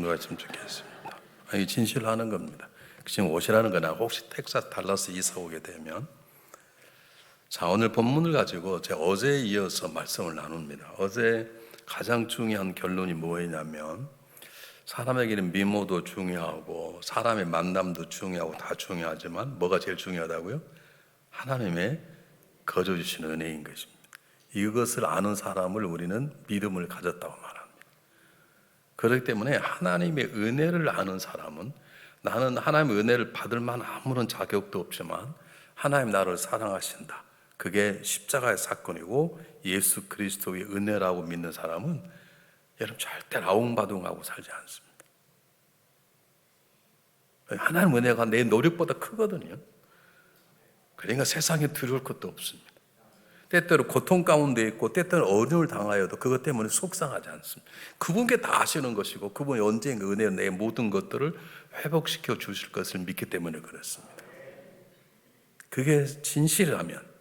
성도가 있으면 좋겠습니다. 이 진실로 하는 겁니다. 지금 오시라는 거나 혹시 텍사스 달라스 이사 오게 되면, 자, 오늘 본문을 가지고 제가 어제에 이어서 말씀을 나눕니다. 어제 가장 중요한 결론이 뭐였냐면, 사람에게는 미모도 중요하고 사람의 만남도 중요하고 다 중요하지만 뭐가 제일 중요하다고요? 하나님의 거저 주시는 은혜인 것입니다. 이것을 아는 사람을 우리는 믿음을 가졌다고 말합니다. 그렇기 때문에 하나님의 은혜를 아는 사람은, 나는 하나님의 은혜를 받을 만한 아무런 자격도 없지만 하나님 나를 사랑하신다, 그게 십자가의 사건이고 예수 그리스도의 은혜라고 믿는 사람은 여러분 절대 아웅바둥하고 살지 않습니다. 하나님 은혜가 내 노력보다 크거든요. 그러니까 세상에 두려울 것도 없습니다. 때때로 고통 가운데 있고 때때로 어려움을 당하여도 그것 때문에 속상하지 않습니다. 그분께 다 아시는 것이고 그분이 언젠가 은혜로 내 모든 것들을 회복시켜 주실 것을 믿기 때문에 그렇습니다. 그게 진실이라면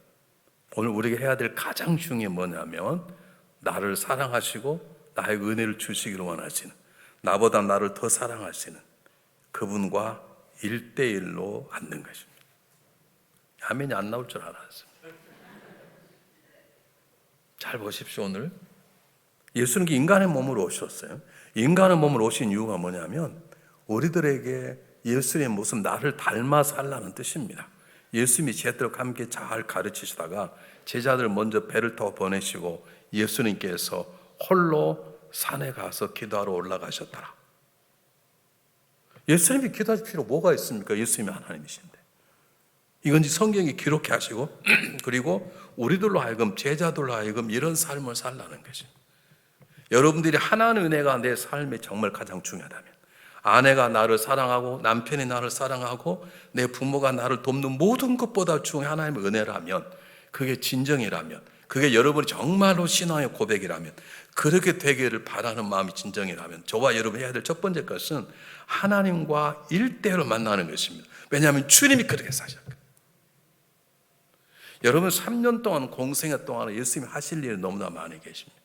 오늘 우리가 해야 될 가장 중요한 뭐냐면, 나를 사랑하시고 나의 은혜를 주시기를 원하시는, 나보다 나를 더 사랑하시는 그분과 1대1로 앉는 것입니다. 아멘이 안 나올 줄 알았습니다. 잘 보십시오. 오늘 예수는 인간의 몸으로 오셨어요. 인간의 몸으로 오신 이유가 뭐냐면, 우리들에게 예수의 모습, 나를 닮아 살라는 뜻입니다. 예수님이 제대로 함께 잘 가르치시다가 제자들 먼저 배를 타고 보내시고 예수님께서 홀로 산에 가서 기도하러 올라가셨더라. 예수님이 기도할 필요 뭐가 있습니까? 예수님이 하나님이신데. 이건 성경이 기록해 하시고 그리고 우리들로 하여금, 제자들로 하여금 이런 삶을 살라는 것입니다. 여러분들이 하나님의 은혜가 내 삶에 정말 가장 중요하다면, 아내가 나를 사랑하고 남편이 나를 사랑하고 내 부모가 나를 돕는 모든 것보다 중요한 하나님의 은혜라면, 그게 진정이라면, 그게 여러분이 정말로 신앙의 고백이라면, 그렇게 되기를 바라는 마음이 진정이라면, 저와 여러분이 해야 될 첫 번째 것은 하나님과 1대1로 만나는 것입니다. 왜냐하면 주님이 그렇게 사셨거든요. 여러분 3년 동안, 공생애 동안 예수님이 하실 일이 너무나 많이 계십니다.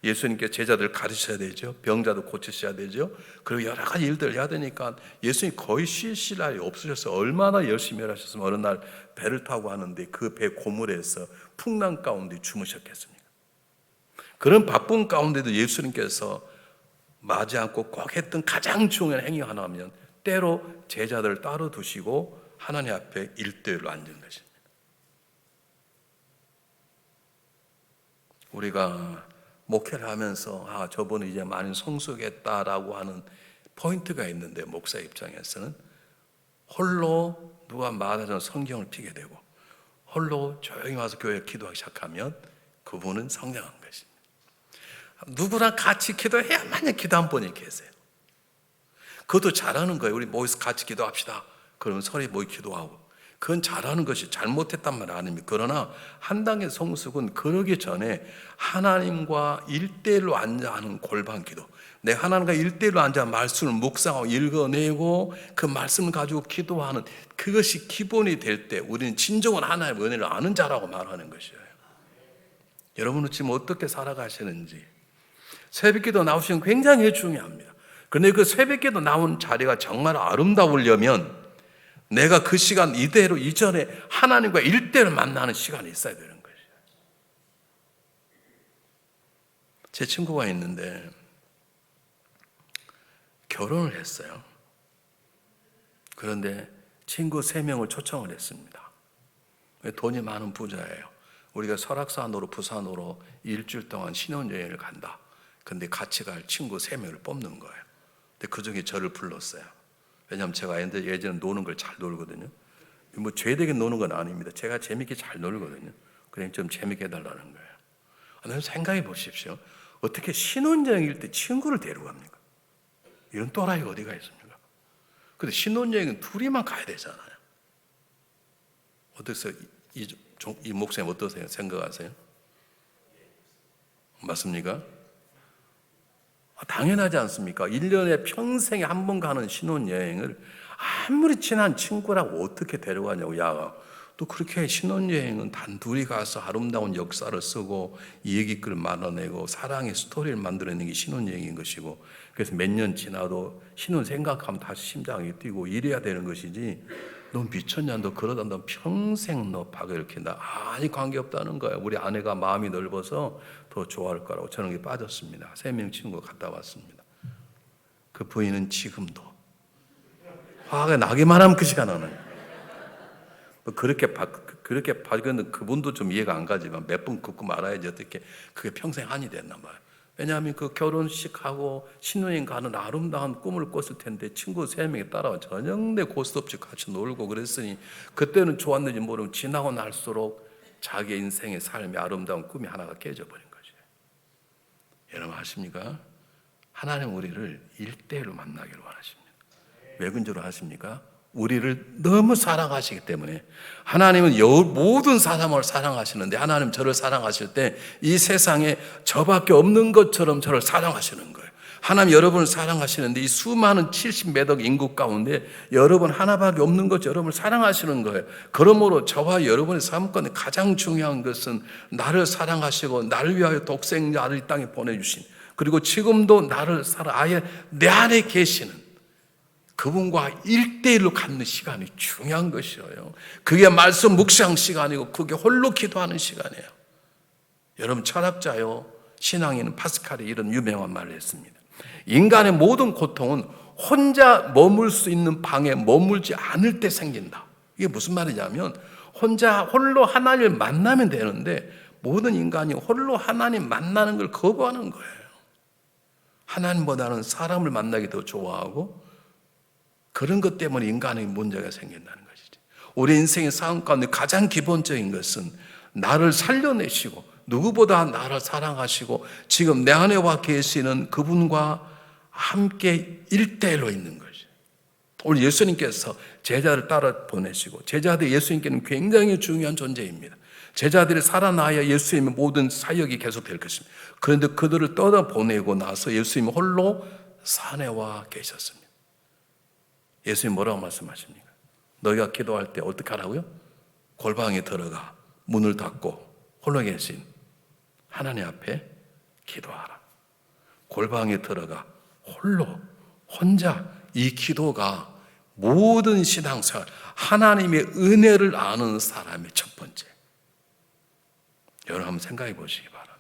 예수님께 제자들 가르쳐야 되죠. 병자도 고치셔야 되죠. 그리고 여러 가지 일들을 해야 되니까 예수님이 거의 쉬실 날이 없으셔서 얼마나 열심히 일하셨으면 어느 날 배를 타고 하는데 그 배 고물에서 풍랑 가운데 주무셨겠습니까? 그런 바쁜 가운데도 예수님께서 마지 않고 꼭 했던 가장 중요한 행위 하나면, 때로 제자들을 따로 두시고 하나님 앞에 1대1로 앉은 것입니다. 우리가 목회를 하면서 저분은 이제 많이 성숙했다라고 하는 포인트가 있는데, 목사 입장에서는 홀로 누가 말하자면 성경을 피게 되고 홀로 조용히 와서 교회에 기도하기 시작하면 그분은 성장한 것입니다. 누구랑 같이 기도해야만 기도 한 번이 계세요. 그것도 잘하는 거예요. 우리 모여서 같이 기도합시다. 그러면 서로 모여 기도하고, 그건 잘하는 것이 잘못했단 말 아닙니까? 그러나 한 단계 성숙은 그러기 전에 하나님과 1대1로 앉아 하는 골방 기도, 내 하나님과 1대1로 앉아 말씀을 묵상하고 읽어내고 그 말씀을 가지고 기도하는, 그것이 기본이 될 때 우리는 진정한 하나님의 은혜를 아는 자라고 말하는 것이에요. 여러분은 지금 어떻게 살아가시는지, 새벽기도 나오시는 게 굉장히 중요합니다. 그런데 그 새벽기도 나온 자리가 정말 아름다우려면 내가 그 시간 이대로 이전에 하나님과 1대를 만나는 시간이 있어야 되는 거예요. 제 친구가 있는데 결혼을 했어요. 그런데 친구 3명을 초청을 했습니다. 돈이 많은 부자예요. 우리가 설악산으로 부산으로 일주일 동안 신혼여행을 간다. 근데 같이 갈 친구 3명을 뽑는 거예요. 근데 그중에 저를 불렀어요. 왜냐하면 제가 예전에 노는 걸 잘 놀거든요. 뭐 죄되게 노는 건 아닙니다. 제가 재밌게 잘 놀거든요. 그냥 좀 재밌게 해달라는 거예요. 나는 생각해 보십시오. 어떻게 신혼여행일 때 친구를 데려갑니까? 이런 또라이가 어디가 있습니까? 근데 신혼여행은 둘이만 가야 되잖아요. 어떠세요? 이 목사님 어떠세요? 생각하세요? 맞습니까? 당연하지 않습니까? 1년에 평생에 한 번 가는 신혼여행을 아무리 친한 친구라고 어떻게 데려가냐고. 야, 또 그렇게 신혼여행은 단둘이 가서 아름다운 역사를 쓰고 얘기글을 만들어내고 사랑의 스토리를 만들어내는 게 신혼여행인 것이고, 그래서 몇 년 지나도 신혼 생각하면 다시 심장이 뛰고 이래야 되는 것이지, 너 미쳤냐, 너 그러다 너 평생 너 박을 일으킨다. 아니, 관계없다는 거야. 우리 아내가 마음이 넓어서 더 좋아할 거라고 저는 게 빠졌습니다. 3명 친구가 갔다 왔습니다. 그 부인은 지금도 화가 나기만 하면 그 시간에는 그렇게 박은 그분도 좀 이해가 안 가지만 몇 번 긋고 말아야지 어떻게 그게 평생 한이 됐나 봐요. 왜냐하면 그 결혼식하고 신혼여행 가는 아름다운 꿈을 꿨을 텐데 친구 3명이 따라와 저녁내 고스 없이 같이 놀고 그랬으니 그때는 좋았는지 모르면 지나고 날수록 자기 인생의 삶의 아름다운 꿈이 하나가 깨져버린 거죠. 여러분 아십니까? 하나님 우리를 1대1로 만나기를 원하십니다. 왜 그런 줄 아십니까? 우리를 너무 사랑하시기 때문에. 하나님은 모든 사람을 사랑하시는데 하나님 저를 사랑하실 때 이 세상에 저밖에 없는 것처럼 저를 사랑하시는 거예요. 하나님 여러분을 사랑하시는데 이 수많은 70몇 억 인구 가운데 여러분 하나밖에 없는 것 여러분을 사랑하시는 거예요. 그러므로 저와 여러분의 삶 가운데 가장 중요한 것은 나를 사랑하시고 나를 위하여 독생자를 이 땅에 보내주신, 그리고 지금도 나를 아예 내 안에 계시는 그분과 1대1로 갖는 시간이 중요한 것이에요. 그게 말씀 묵상 시간이고 그게 홀로 기도하는 시간이에요. 여러분 철학자요 신앙인은 파스칼이 이런 유명한 말을 했습니다. 인간의 모든 고통은 혼자 머물 수 있는 방에 머물지 않을 때 생긴다. 이게 무슨 말이냐면 홀로 하나님을 만나면 되는데 모든 인간이 홀로 하나님 만나는 걸 거부하는 거예요. 하나님보다는 사람을 만나기 더 좋아하고 그런 것 때문에 인간의 문제가 생긴다는 것이죠. 우리 인생의 삶 가운데 가장 기본적인 것은 나를 살려내시고 누구보다 나를 사랑하시고 지금 내 안에 와 계시는 그분과 함께 1대1로 있는 거죠. 오늘 예수님께서 제자를 따라 보내시고 제자들이 예수님께는 굉장히 중요한 존재입니다. 제자들이 살아나야 예수님의 모든 사역이 계속될 것입니다. 그런데 그들을 떠나보내고 나서 예수님이 홀로 산에 와 계셨습니다. 예수님 뭐라고 말씀하십니까? 너희가 기도할 때 어떻게 하라고요? 골방에 들어가 문을 닫고 홀로 계신 하나님 앞에 기도하라. 골방에 들어가 혼자 이 기도가 모든 신앙생활 하나님의 은혜를 아는 사람의 첫 번째. 여러분 한번 생각해 보시기 바랍니다.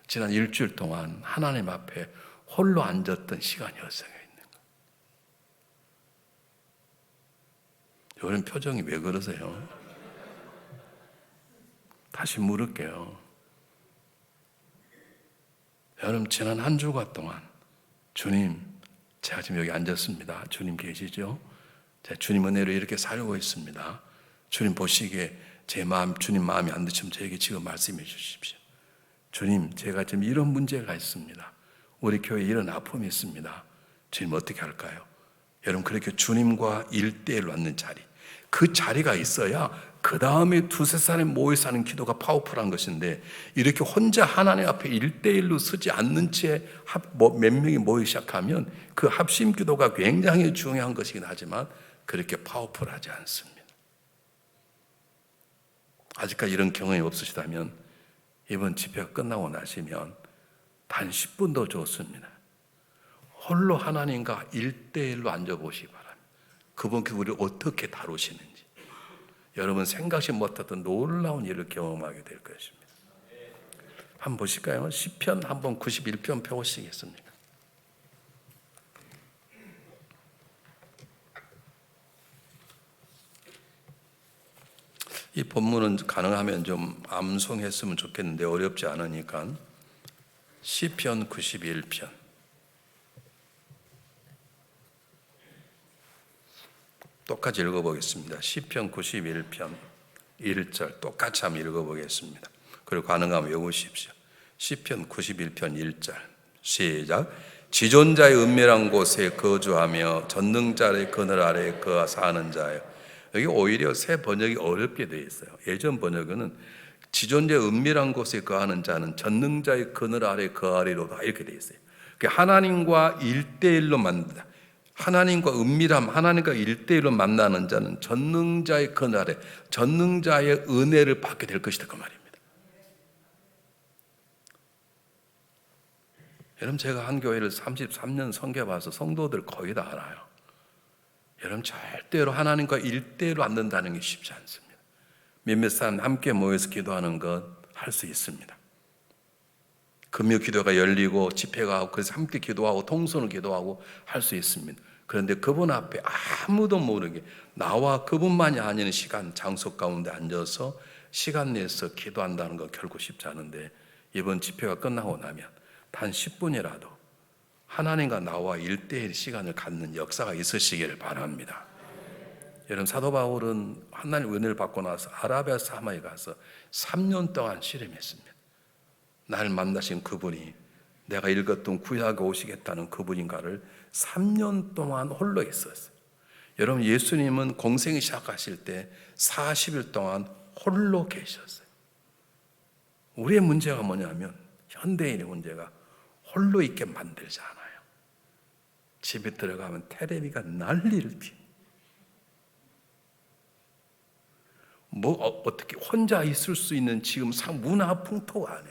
지난 일주일 동안 하나님 앞에 홀로 앉았던 시간이 어디서 있는 거예요? 여러분 표정이 왜 그러세요? 다시 물을게요. 여러분 지난 한 주간 동안 주님, 제가 지금 여기 앉았습니다. 주님 계시죠? 제가 주님 은혜로 이렇게 살고 있습니다. 주님 보시기에 제 마음, 주님 마음이 안 드시면 저에게 지금 말씀해 주십시오. 주님, 제가 지금 이런 문제가 있습니다. 우리 교회에 이런 아픔이 있습니다. 주님 어떻게 할까요? 여러분 그렇게 주님과 1대1로 앉는 자리, 그 자리가 있어야 그 다음에 두세 사람이 모여서 하는 기도가 파워풀한 것인데 이렇게 혼자 하나님 앞에 1대1로 서지 않는 채 몇 명이 모이기 시작하면 그 합심 기도가 굉장히 중요한 것이긴 하지만 그렇게 파워풀하지 않습니다. 아직까지 이런 경험이 없으시다면 이번 집회가 끝나고 나시면 단 10분도 좋습니다. 홀로 하나님과 1대1로 앉아보시기 바랍니다. 그분께 우리를 어떻게 다루시는지 여러분 생각지 못했던 놀라운 일을 경험하게 될 것입니다. 한번 보실까요? 시편 한번 91편 펴보시겠습니까? 이 본문은 가능하면 좀 암송했으면 좋겠는데 어렵지 않으니까 시편 91편 똑같이 읽어보겠습니다. 시편 91편 1절 똑같이 한번 읽어보겠습니다. 그리고 가능하면 외우십시오. 시편 91편 1절 시작. 지존자의 은밀한 곳에 거주하며 전능자의 그늘 아래에 그 사는 자여. 여기 오히려 새 번역이 어렵게 되어 있어요. 예전 번역은 지존자의 은밀한 곳에 거하는 자는 전능자의 그늘 아래 거하리로다 이렇게 되어 있어요. 하나님과 1대1로 만든다. 하나님과 은밀함, 하나님과 1대1로 만나는 자는 전능자의 그늘 아래 전능자의 은혜를 받게 될 것이다 그 말입니다. 여러분, 제가 한 교회를 33년 섬겨봐서 성도들 거의 다 알아요. 여러분, 절대로 하나님과 일대일로 앉는다는 게 쉽지 않습니다. 몇몇 사람 함께 모여서 기도하는 것 할 수 있습니다. 금요 기도가 열리고 집회가 하고 그래서 함께 기도하고 통성을 기도하고 할 수 있습니다. 그런데 그분 앞에 아무도 모르게 나와 그분만이 아닌 시간, 장소 가운데 앉아서 시간 내서 기도한다는 건 결코 쉽지 않은데, 이번 집회가 끝나고 나면 단 10분이라도 하나님과 나와 1대1 시간을 갖는 역사가 있으시기를 바랍니다. 여러분, 사도 바울은 하나님 은혜를 받고 나서 아라비아 사마에 가서 3년 동안 씨름했습니다. 날 만나신 그분이 내가 읽었던 구약에 오시겠다는 그분인가를 3년 동안 홀로 있었어요. 여러분, 예수님은 공생이 시작하실 때 40일 동안 홀로 계셨어요. 우리의 문제가 뭐냐면, 현대인의 문제가 홀로 있게 만들지 않아요. 집에 들어가면 테레비가 난리를 피워. 어떻게 혼자 있을 수 있는 지금 문화 풍토 안에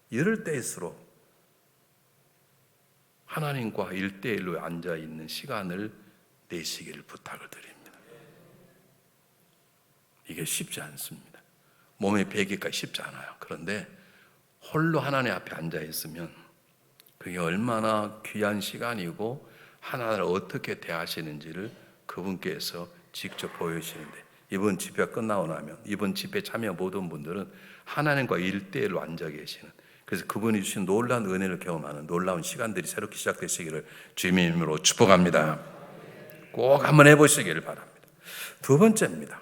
이럴 때일수록 하나님과 1대1로 앉아있는 시간을 내시기를 부탁을 드립니다. 이게 쉽지 않습니다. 몸에 배기가 쉽지 않아요. 그런데 홀로 하나님 앞에 앉아있으면 그게 얼마나 귀한 시간이고 하나님을 어떻게 대하시는지를 그분께서 직접 보여주시는데, 이번 집회가 끝나고 나면 이번 집회 참여 모든 분들은 하나님과 1대1로 앉아 계시는, 그래서 그분이 주신 놀라운 은혜를 경험하는 놀라운 시간들이 새롭게 시작되시기를 주님의 이름으로 축복합니다. 꼭 한번 해보시기를 바랍니다. 두 번째입니다.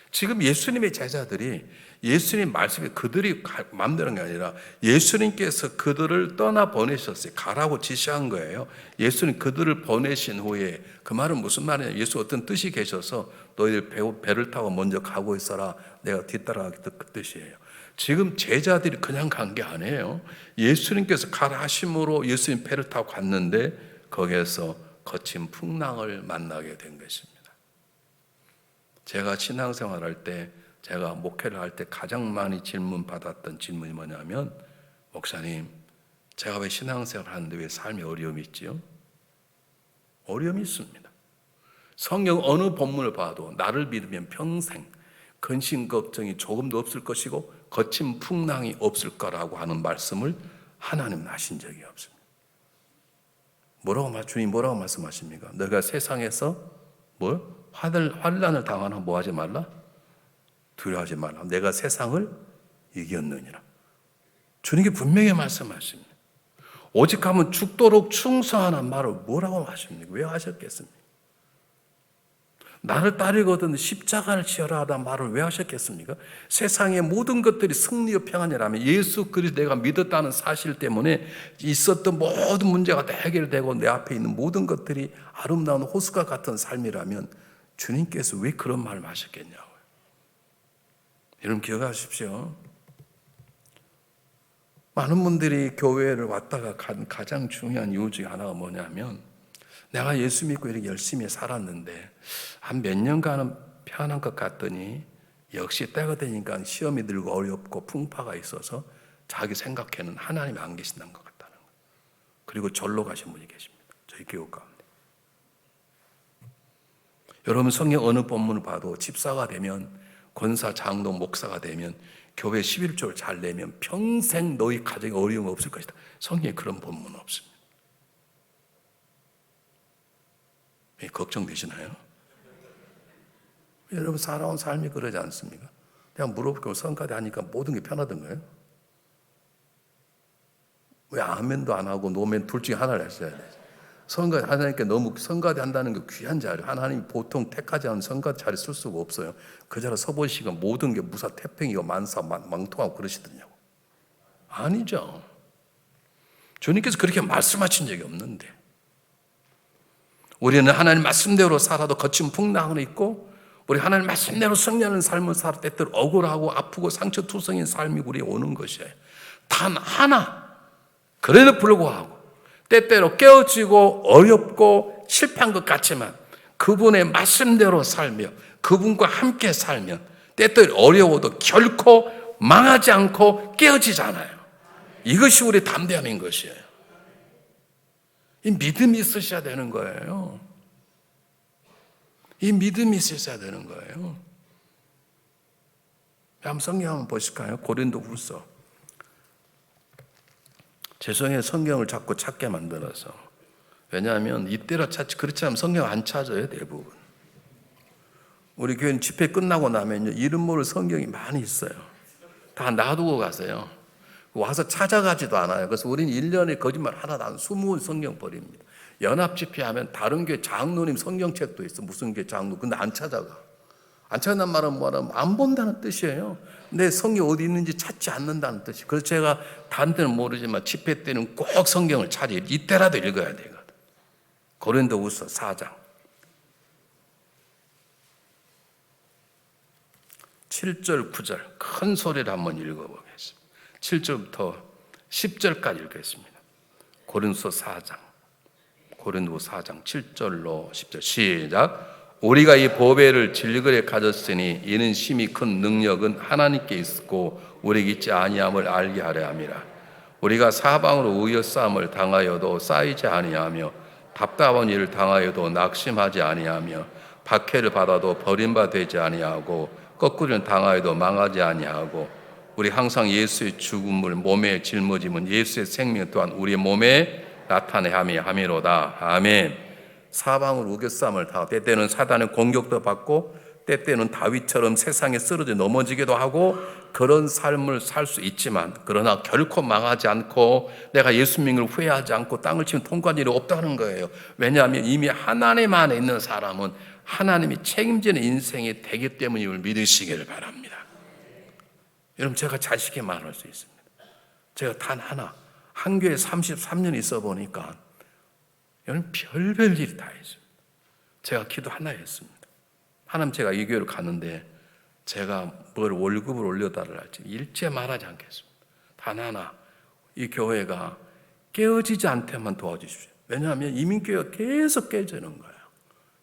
지금 예수님의 제자들이 예수님 말씀에 그들이 마음대로 한 게 아니라 예수님께서 그들을 떠나 보내셨어요. 가라고 지시한 거예요. 예수님 그들을 보내신 후에, 그 말은 무슨 말이냐, 예수 어떤 뜻이 계셔서 너희들 배를 타고 먼저 가고 있어라, 내가 뒤따라가겠다, 그 뜻이에요. 지금 제자들이 그냥 간 게 아니에요. 예수님께서 가라 하심으로 예수님 배를 타고 갔는데 거기에서 거친 풍랑을 만나게 된 것입니다. 제가 신앙생활할 때, 제가 목회를 할 때 가장 많이 받았던 질문이 뭐냐면, 목사님, 제가 왜 신앙생활을 하는데 왜 삶에 어려움이 있지요? 어려움이 있습니다. 성경 어느 본문을 봐도 나를 믿으면 평생 근심 걱정이 조금도 없을 것이고 거친 풍랑이 없을 거라고 하는 말씀을 하나님은 하신 적이 없습니다. 주님 뭐라고 말씀하십니까? 너가 세상에서 환란을 당하나 뭐 하지 말라? 두려워하지 말라. 내가 세상을 이겼느니라. 주님께 분명히 말씀하십니다. 오직 하면 죽도록 충성하는 말을 뭐라고 하십니까? 왜 하셨겠습니까? 나를 따르거든 십자가를 지어라 하다 말을 왜 하셨겠습니까? 세상의 모든 것들이 승리와 평안이라면 예수 그리스도 내가 믿었다는 사실 때문에 있었던 모든 문제가 다 해결되고 내 앞에 있는 모든 것들이 아름다운 호수가 같은 삶이라면 주님께서 왜 그런 말을 하셨겠냐고요. 여러분 기억하십시오. 많은 분들이 교회를 왔다가 간 가장 중요한 이유 중에 하나가 뭐냐면, 내가 예수 믿고 이렇게 열심히 살았는데 한 몇 년간은 편한 것 같더니 역시 때가 되니까 시험이 들고 어렵고 풍파가 있어서 자기 생각에는 하나님이 안 계신다는 것 같다는 거예요. 그리고 절로 가신 분이 계십니다. 저희 교육 가운데. 여러분 성경 어느 본문을 봐도 집사가 되면, 권사, 장로, 목사가 되면, 교회 11조를 잘 내면 평생 너희 가정에 어려움 없을 것이다. 성경에 그런 본문은 없습니다. 걱정되시나요? 여러분 살아온 삶이 그러지 않습니까? 그냥 물어볼게요. 성가대 하니까 모든 게 편하던가요? 왜 아멘도 안 하고 노멘 둘 중에 하나를 했어야 돼? 성가대 하나님께 너무 성가대 한다는 게 귀한 자리. 하나님이 보통 택하지 않은 성가대 자리 쓸 수가 없어요. 그 자리에 서보시면 모든 게 무사 태평이고 만사 망통하고 그러시더냐고. 아니죠. 주님께서 그렇게 말씀하신 적이 없는데, 우리는 하나님 말씀대로 살아도 거친 풍랑은 있고, 우리 하나님 말씀대로 승리하는 삶을 살아 때때로 억울하고 아프고 상처투성인 삶이 우리에 오는 것이에요. 단 하나, 그래도 불구하고 때때로 깨어지고 어렵고 실패한 것 같지만 그분의 말씀대로 살며 그분과 함께 살면 때때로 어려워도 결코 망하지 않고 깨어지지 않아요. 이것이 우리 담대함인 것이에요. 이 믿음이 있으셔야 되는 거예요. 이 믿음이 있으셔야 되는 거예요. 한번 성경 한번 보실까요? 고린도후서. 죄송해요. 성경을 자꾸 찾게 만들어서. 왜냐하면 이때로 찾지, 그렇지 않으면 성경 안 찾아요, 대부분. 우리 교회는 집회 끝나고 나면요, 이름 모를 성경이 많이 있어요. 다 놔두고 가세요. 와서 찾아가지도 않아요. 그래서 우리는 1년에 거짓말 하나도 안, 20 성경 버립니다. 연합 집회하면 다른 교회 장로님 성경책도 있어. 무슨 교회 장로. 근데 안 찾아가. 안 찾는 말은 뭐냐면 안 본다는 뜻이에요. 내 성경 어디 있는지 찾지 않는다는 뜻이에요. 그래서 제가 다른 때는 모르지만 집회 때는 꼭 성경을 찾아요. 이때라도 읽어야 되거든. 고린도후서 4장 7절 9절 큰 소리를 한번 읽어보겠습니다. 7절부터 10절까지 읽겠습니다. 고린도후서 4장 7절로 10절 시작. 우리가 이 보배를 진리그에 가졌으니 이는 심히 큰 능력은 하나님께 있고 우리에게 있지 아니함을 알게 하려 함이라. 우리가 사방으로 우여싸움을 당하여도 쌓이지 아니하며 답답한 일을 당하여도 낙심하지 아니하며 박해를 받아도 버림받지 아니하고 거꾸로 당하여도 망하지 아니하고 우리 항상 예수의 죽음을 몸에 짊어지면 예수의 생명 또한 우리 몸에 나타내 함이로다. 아멘. 사방으로 우겨싸움을 다 때때는 사단의 공격도 받고 때때는 다윗처럼 세상에 쓰러져 넘어지기도 하고 그런 삶을 살 수 있지만 그러나 결코 망하지 않고 내가 예수 믿는 걸 후회하지 않고 땅을 치면 통과할 일이 없다는 거예요. 왜냐하면 이미 하나님 안에 있는 사람은 하나님이 책임지는 인생이 되기 때문임을 믿으시기를 바랍니다. 여러분 제가 자식이 말할 수 있습니다. 제가 단 하나 한 교회 33년 있어 보니까 여러분 별별 일이 다 있습니다. 제가 기도 하나 했습니다. 하나님 제가 이 교회를 갔는데 제가 뭘 월급을 올려달라 할지 일제 말하지 않겠습니다. 단 하나 이 교회가 깨어지지 않게만 도와주십시오. 왜냐하면 이민교회가 계속 깨지는 거예요.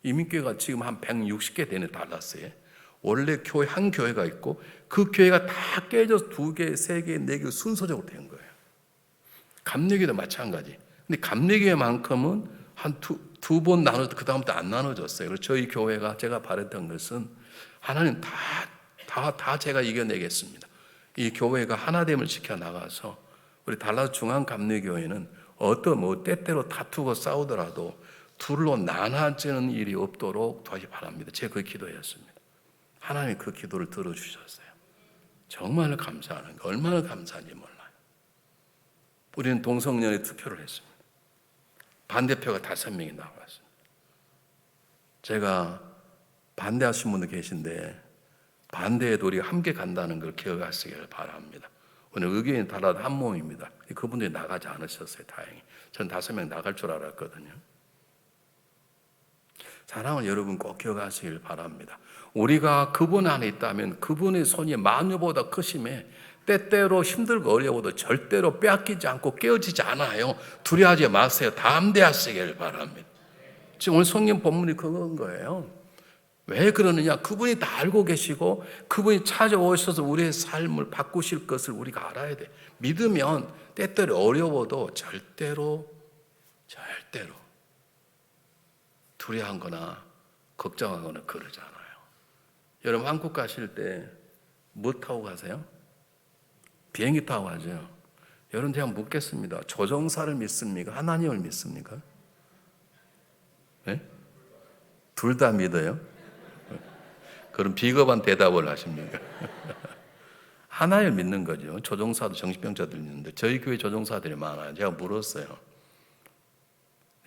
이민교회가 지금 한 160개 되는 달라스에 원래 교회 한 교회가 있고 그 교회가 다 깨져서 2개, 3개, 4개 순서적으로 된 거예요. 감리교회도 마찬가지. 근데 감리교회만큼은 한 두 번 나눠도 그 다음부터 안 나눠졌어요. 그래서 저희 교회가 제가 바랬던 것은 하나님 다 제가 이겨내겠습니다. 이 교회가 하나됨을 지켜나가서 우리 달라스 중앙감리교회는 때때로 다투고 싸우더라도 둘로 나눠지는 일이 없도록 도와주시 바랍니다. 제가 그 기도였습니다. 하나님이 그 기도를 들어주셨어요. 정말 감사하는 거 얼마나 감사한지 몰라요. 우리는 동성연애 투표를 했습니다. 반대표가 5명이 나왔습니다. 제가 반대하신 분도 계신데 반대에도 우리가 함께 간다는 걸 기억하시길 바랍니다. 오늘 의견이 달라도 한 몸입니다. 그분들이 나가지 않으셨어요. 다행히. 전 5명 나갈 줄 알았거든요. 사랑하는 여러분 꼭 기억하시길 바랍니다. 우리가 그분 안에 있다면 그분의 손이 마녀보다 크심에 때때로 힘들고 어려워도 절대로 빼앗기지 않고 깨어지지 않아요. 두려워하지 마세요. 담대하시길 바랍니다. 지금 오늘 성경 본문이 그건 거예요. 왜 그러느냐? 그분이 다 알고 계시고 그분이 찾아오셔서 우리의 삶을 바꾸실 것을 우리가 알아야 돼. 믿으면 때때로 어려워도 절대로 두려워하거나 걱정하거나 그러지 않아요. 여러분 한국 가실 때 뭐 타고 가세요? 비행기 타고 가죠. 여러분 제가 묻겠습니다. 조종사를 믿습니까? 하나님을 믿습니까? 네? 둘 다 믿어요? 그럼 비겁한 대답을 하십니까? 하나님을 믿는 거죠. 조종사도 정신병자들 있는데 저희 교회 조종사들이 많아요. 제가 물었어요.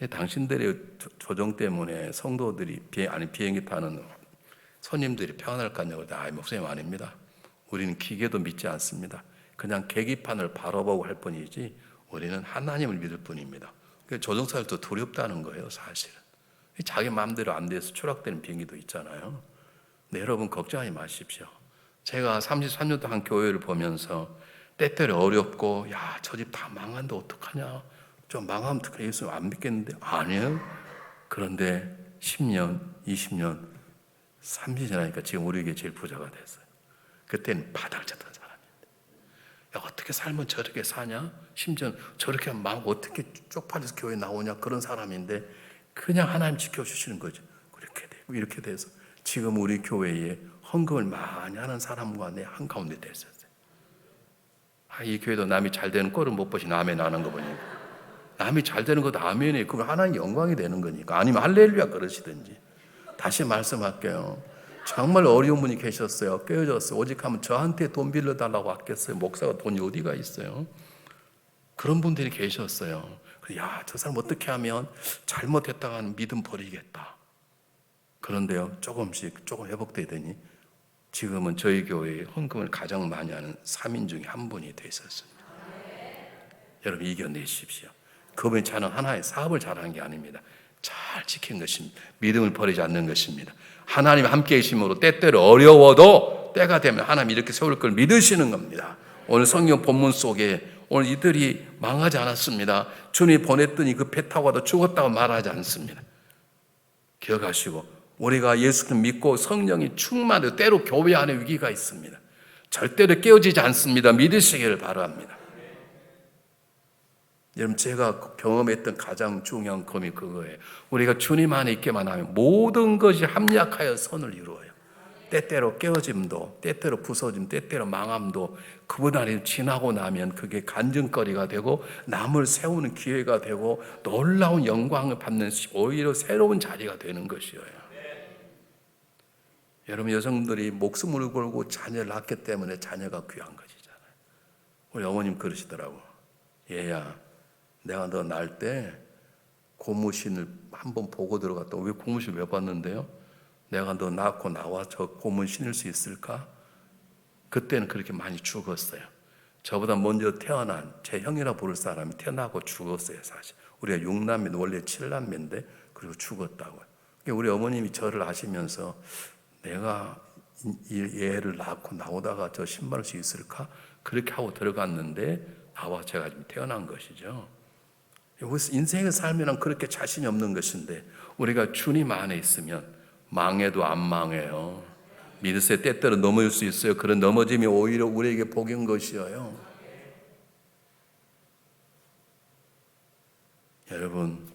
당신들의 조종 때문에 성도들이 비행기 타는 손님들이 평안할 거냐고. 목사님 아닙니다. 우리는 기계도 믿지 않습니다. 그냥 계기판을 바라보고 할 뿐이지 우리는 하나님을 믿을 뿐입니다. 조종사들도 두렵다는 거예요, 사실은. 자기 마음대로 안 돼서 추락되는 비행기도 있잖아요. 네, 여러분 걱정하지 마십시오. 제가 33년 동안 교회를 보면서 때때로 어렵고 저 집 다 망한다 어떡하냐. 좀 망하면 어떡해. 예수 안 믿겠는데. 아니에요. 그런데 10년, 20년, 30년 하니까 지금 우리에게 제일 부자가 됐어요. 그때는 바닥 쳤던 사람인데. 야, 어떻게 살면 저렇게 사냐? 심지어 저렇게 하면 마음 어떻게 쪽팔려서 교회 나오냐? 그런 사람인데 그냥 하나님 지켜주시는 거죠. 그렇게 되고 이렇게 돼서 지금 우리 교회에 헌금을 많이 하는 사람과 내 한가운데 됐었어요. 이 교회도 남이 잘 되는 꼴을 못 보시는 아멘 하는 거 보니까 남이 잘 되는 것도 아멘이 그거 하나님 영광이 되는 거니까 아니면 할렐루야 그러시든지. 다시 말씀할게요. 정말 어려운 분이 계셨어요. 깨어졌어요. 오직 하면 저한테 돈 빌려달라고 아꼈어요. 목사가 돈이 어디가 있어요? 그런 분들이 계셨어요. 야, 저 사람 어떻게 하면 잘못했다가 하는 믿음 버리겠다. 그런데요, 조금씩 조금 회복되더니 지금은 저희 교회에 헌금을 가장 많이 하는 3인 중에 한 분이 되셨습니다. 여러분 이겨내십시오. 그분이 저는 하나의 사업을 잘하는 게 아닙니다. 잘 지킨 것입니다. 믿음을 버리지 않는 것입니다. 하나님 함께 계심으로 때때로 어려워도 때가 되면 하나님 이렇게 세울 걸 믿으시는 겁니다. 오늘 성경 본문 속에 오늘 이들이 망하지 않았습니다. 주님이 보냈더니 그 배 타고 가도 죽었다고 말하지 않습니다. 기억하시고 우리가 예수를 믿고 성령이 충만해도 때로 교회 안에 위기가 있습니다. 절대로 깨어지지 않습니다. 믿으시기를 바랍니다. 여러분 제가 경험했던 가장 중요한 검이 그거예요. 우리가 주님 안에 있기만 하면 모든 것이 합력하여 선을 이루어요. 때때로 깨어짐도 때때로 부서짐 때때로 망함도 그분 안에 지나고 나면 그게 간증거리가 되고 남을 세우는 기회가 되고 놀라운 영광을 받는 오히려 새로운 자리가 되는 것이에요. 여러분 여성들이 목숨을 걸고 자녀를 낳기 때문에 자녀가 귀한 것이잖아요. 우리 어머님 그러시더라고. 얘야 내가 너 낳을 때 고무신을 한번 보고 들어갔다. 왜 고무신을 왜 봤는데요? 내가 너 낳고 나와 저 고문 신을 수 있을까? 그때는 그렇게 많이 죽었어요. 저보다 먼저 태어난 제 형이라 부를 사람이 태어나고 죽었어요. 사실 우리가 6남매 원래 7남매인데 그리고 죽었다고요. 우리 어머님이 저를 아시면서 내가 얘를 낳고 나오다가 저 신발을 수 있을까? 그렇게 하고 들어갔는데 나와 제가 지금 태어난 것이죠. 인생의 삶이란 그렇게 자신이 없는 것인데 우리가 주님 안에 있으면 망해도 안 망해요. 믿으세요. 때때로 넘어질 수 있어요. 그런 넘어짐이 오히려 우리에게 복인 것이에요. 여러분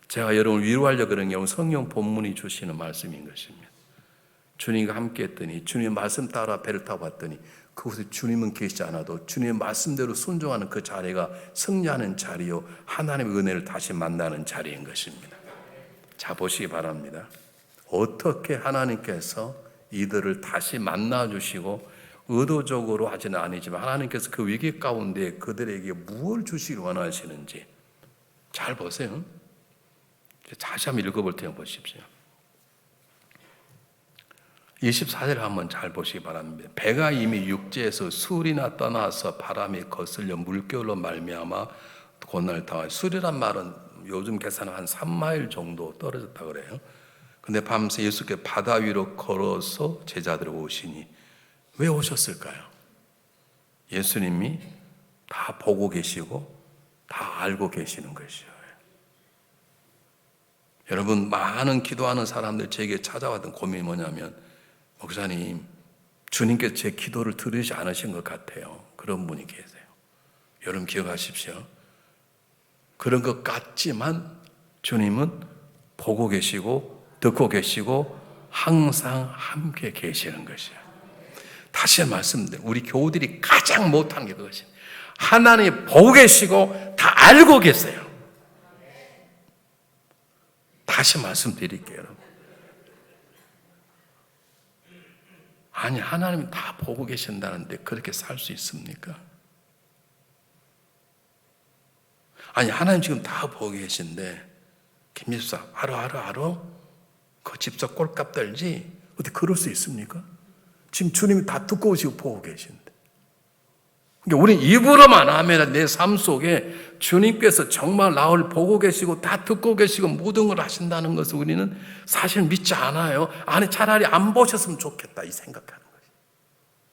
제가 여러분을 위로하려고 그런 게 성경 본문이 주시는 말씀인 것입니다. 주님과 함께 했더니 주님의 말씀 따라 배를 타고 왔더니 그곳에 주님은 계시지 않아도 주님의 말씀대로 순종하는 그 자리가 승리하는 자리요 하나님의 은혜를 다시 만나는 자리인 것입니다. 자 보시기 바랍니다. 어떻게 하나님께서 이들을 다시 만나주시고 의도적으로 하지는 아니지만 하나님께서 그 위기 가운데 그들에게 무엇을 주시기 원하시는지 잘 보세요. 다시 한번 읽어볼 테니 보십시오. 24절 한번 잘 보시기 바랍니다. 배가 이미 육지에서 술이나 떠나서 바람이 거슬려 물결로 말미암아 고난을 당하여 술이란 말은 요즘 계산은 한 3마일 정도 떨어졌다 그래요. 근데 밤새 예수께서 바다 위로 걸어서 제자들을 오시니 왜 오셨을까요? 예수님이 다 보고 계시고 다 알고 계시는 것이에요. 여러분 많은 기도하는 사람들 제게 찾아왔던 고민이 뭐냐면 목사님, 주님께서 제 기도를 들으시지 않으신 것 같아요. 그런 분이 계세요. 여러분 기억하십시오. 그런 것 같지만 주님은 보고 계시고 듣고 계시고 항상 함께 계시는 것이에요. 다시 말씀드려요. 우리 교우들이 가장 못하는 게 그것이에요. 하나님이 보고 계시고 다 알고 계세요. 다시 말씀드릴게요. 여러분. 아니 하나님이 다 보고 계신다는데 그렇게 살 수 있습니까? 아니 하나님 지금 다 보고 계신데 김 집사 알아? 그 집사 꼴값 떨지? 어떻게 그럴 수 있습니까? 지금 주님이 다 듣고 오시고 보고 계신데 그러니까 우리 입으로만 하면 내 삶 속에 주님께서 정말 나를 보고 계시고 다 듣고 계시고 모든 걸 하신다는 것을 우리는 사실 믿지 않아요. 아니 차라리 안 보셨으면 좋겠다 이 생각하는 거예요.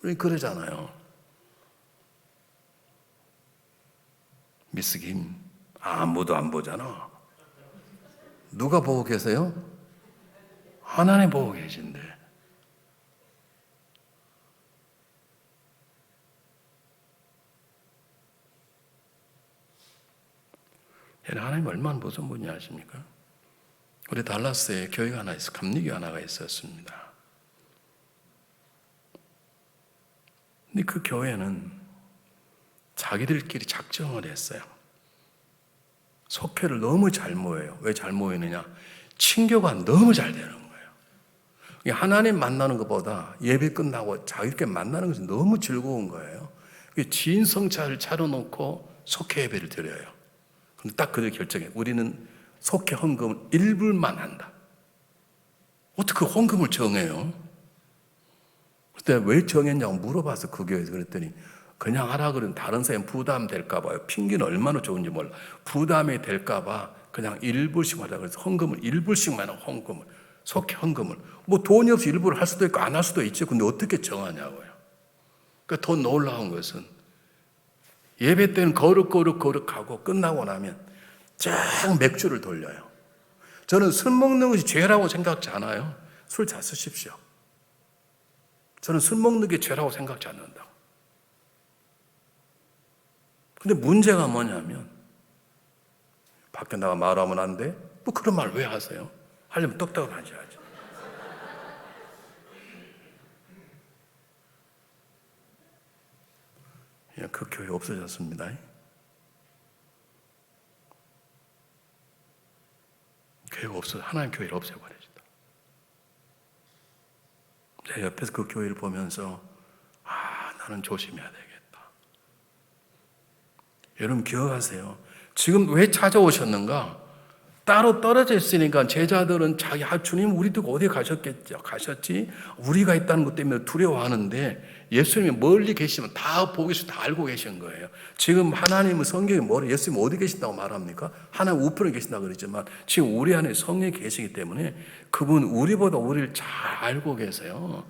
우리 그러잖아요. 미스김 아무도 안 보잖아. 누가 보고 계세요? 하나님 보고 계신데. 하나님 얼마나 무서운 분이 아십니까? 우리 달라스에 교회가 하나 있어, 감리교 하나가 있었습니다. 근데 그 교회는 자기들끼리 작정을 했어요. 속회를 너무 잘 모여요. 왜 잘 모이느냐? 친교가 너무 잘 되는 거예요. 하나님 만나는 것보다 예배 끝나고 자기들끼리 만나는 것이 너무 즐거운 거예요. 지인 성차를 차려놓고 속회 예배를 드려요. 근데 딱 그들 결정해. 우리는 속회 헌금을 1불만 한다. 어떻게 헌금을 정해요? 그때 왜 정했냐고 물어봐서 그 교회에서 그랬더니 그냥 하라 그러면 다른 사람 부담 될까 봐요. 핑계는 얼마나 좋은지 몰라. 부담이 될까 봐 그냥 1불씩 하자 그래서 헌금을 1불씩만 하고 헌금을 속회 헌금을 뭐 돈이 없이 1불을 할 수도 있고 안 할 수도 있죠. 근데 어떻게 정하냐고요. 그 더 놀라운 것은 예배 때는 거룩하고 끝나고 나면 쫙 맥주를 돌려요. 저는 술 먹는 것이 죄라고 생각지 않아요. 술 잘 쓰십시오. 저는 술 먹는 게 죄라고 생각지 않는다고. 근데 문제가 뭐냐면 밖에 나가 말하면 안 돼? 뭐 그런 말 왜 하세요? 하려면 똑딱을 하셔야지. 그 교회 없어졌습니다. 교회가 없어, 하나님 교회를 없애버렸다. 제 옆에서 그 교회를 보면서 나는 조심해야 되겠다. 여러분 기억하세요. 지금 왜 찾아오셨는가? 따로 떨어져 있으니까 제자들은 주님 우리도 어디 가셨지? 우리가 있다는 것 때문에 두려워하는데 예수님이 멀리 계시면 다 보고 계시고 다 알고 계신 거예요. 지금 하나님은 성경에 뭐래? 예수님 어디 계신다고 말합니까? 하나님 우편에 계신다고 그랬지만 지금 우리 안에 성령이 계시기 때문에 그분 우리보다 우리를 잘 알고 계세요.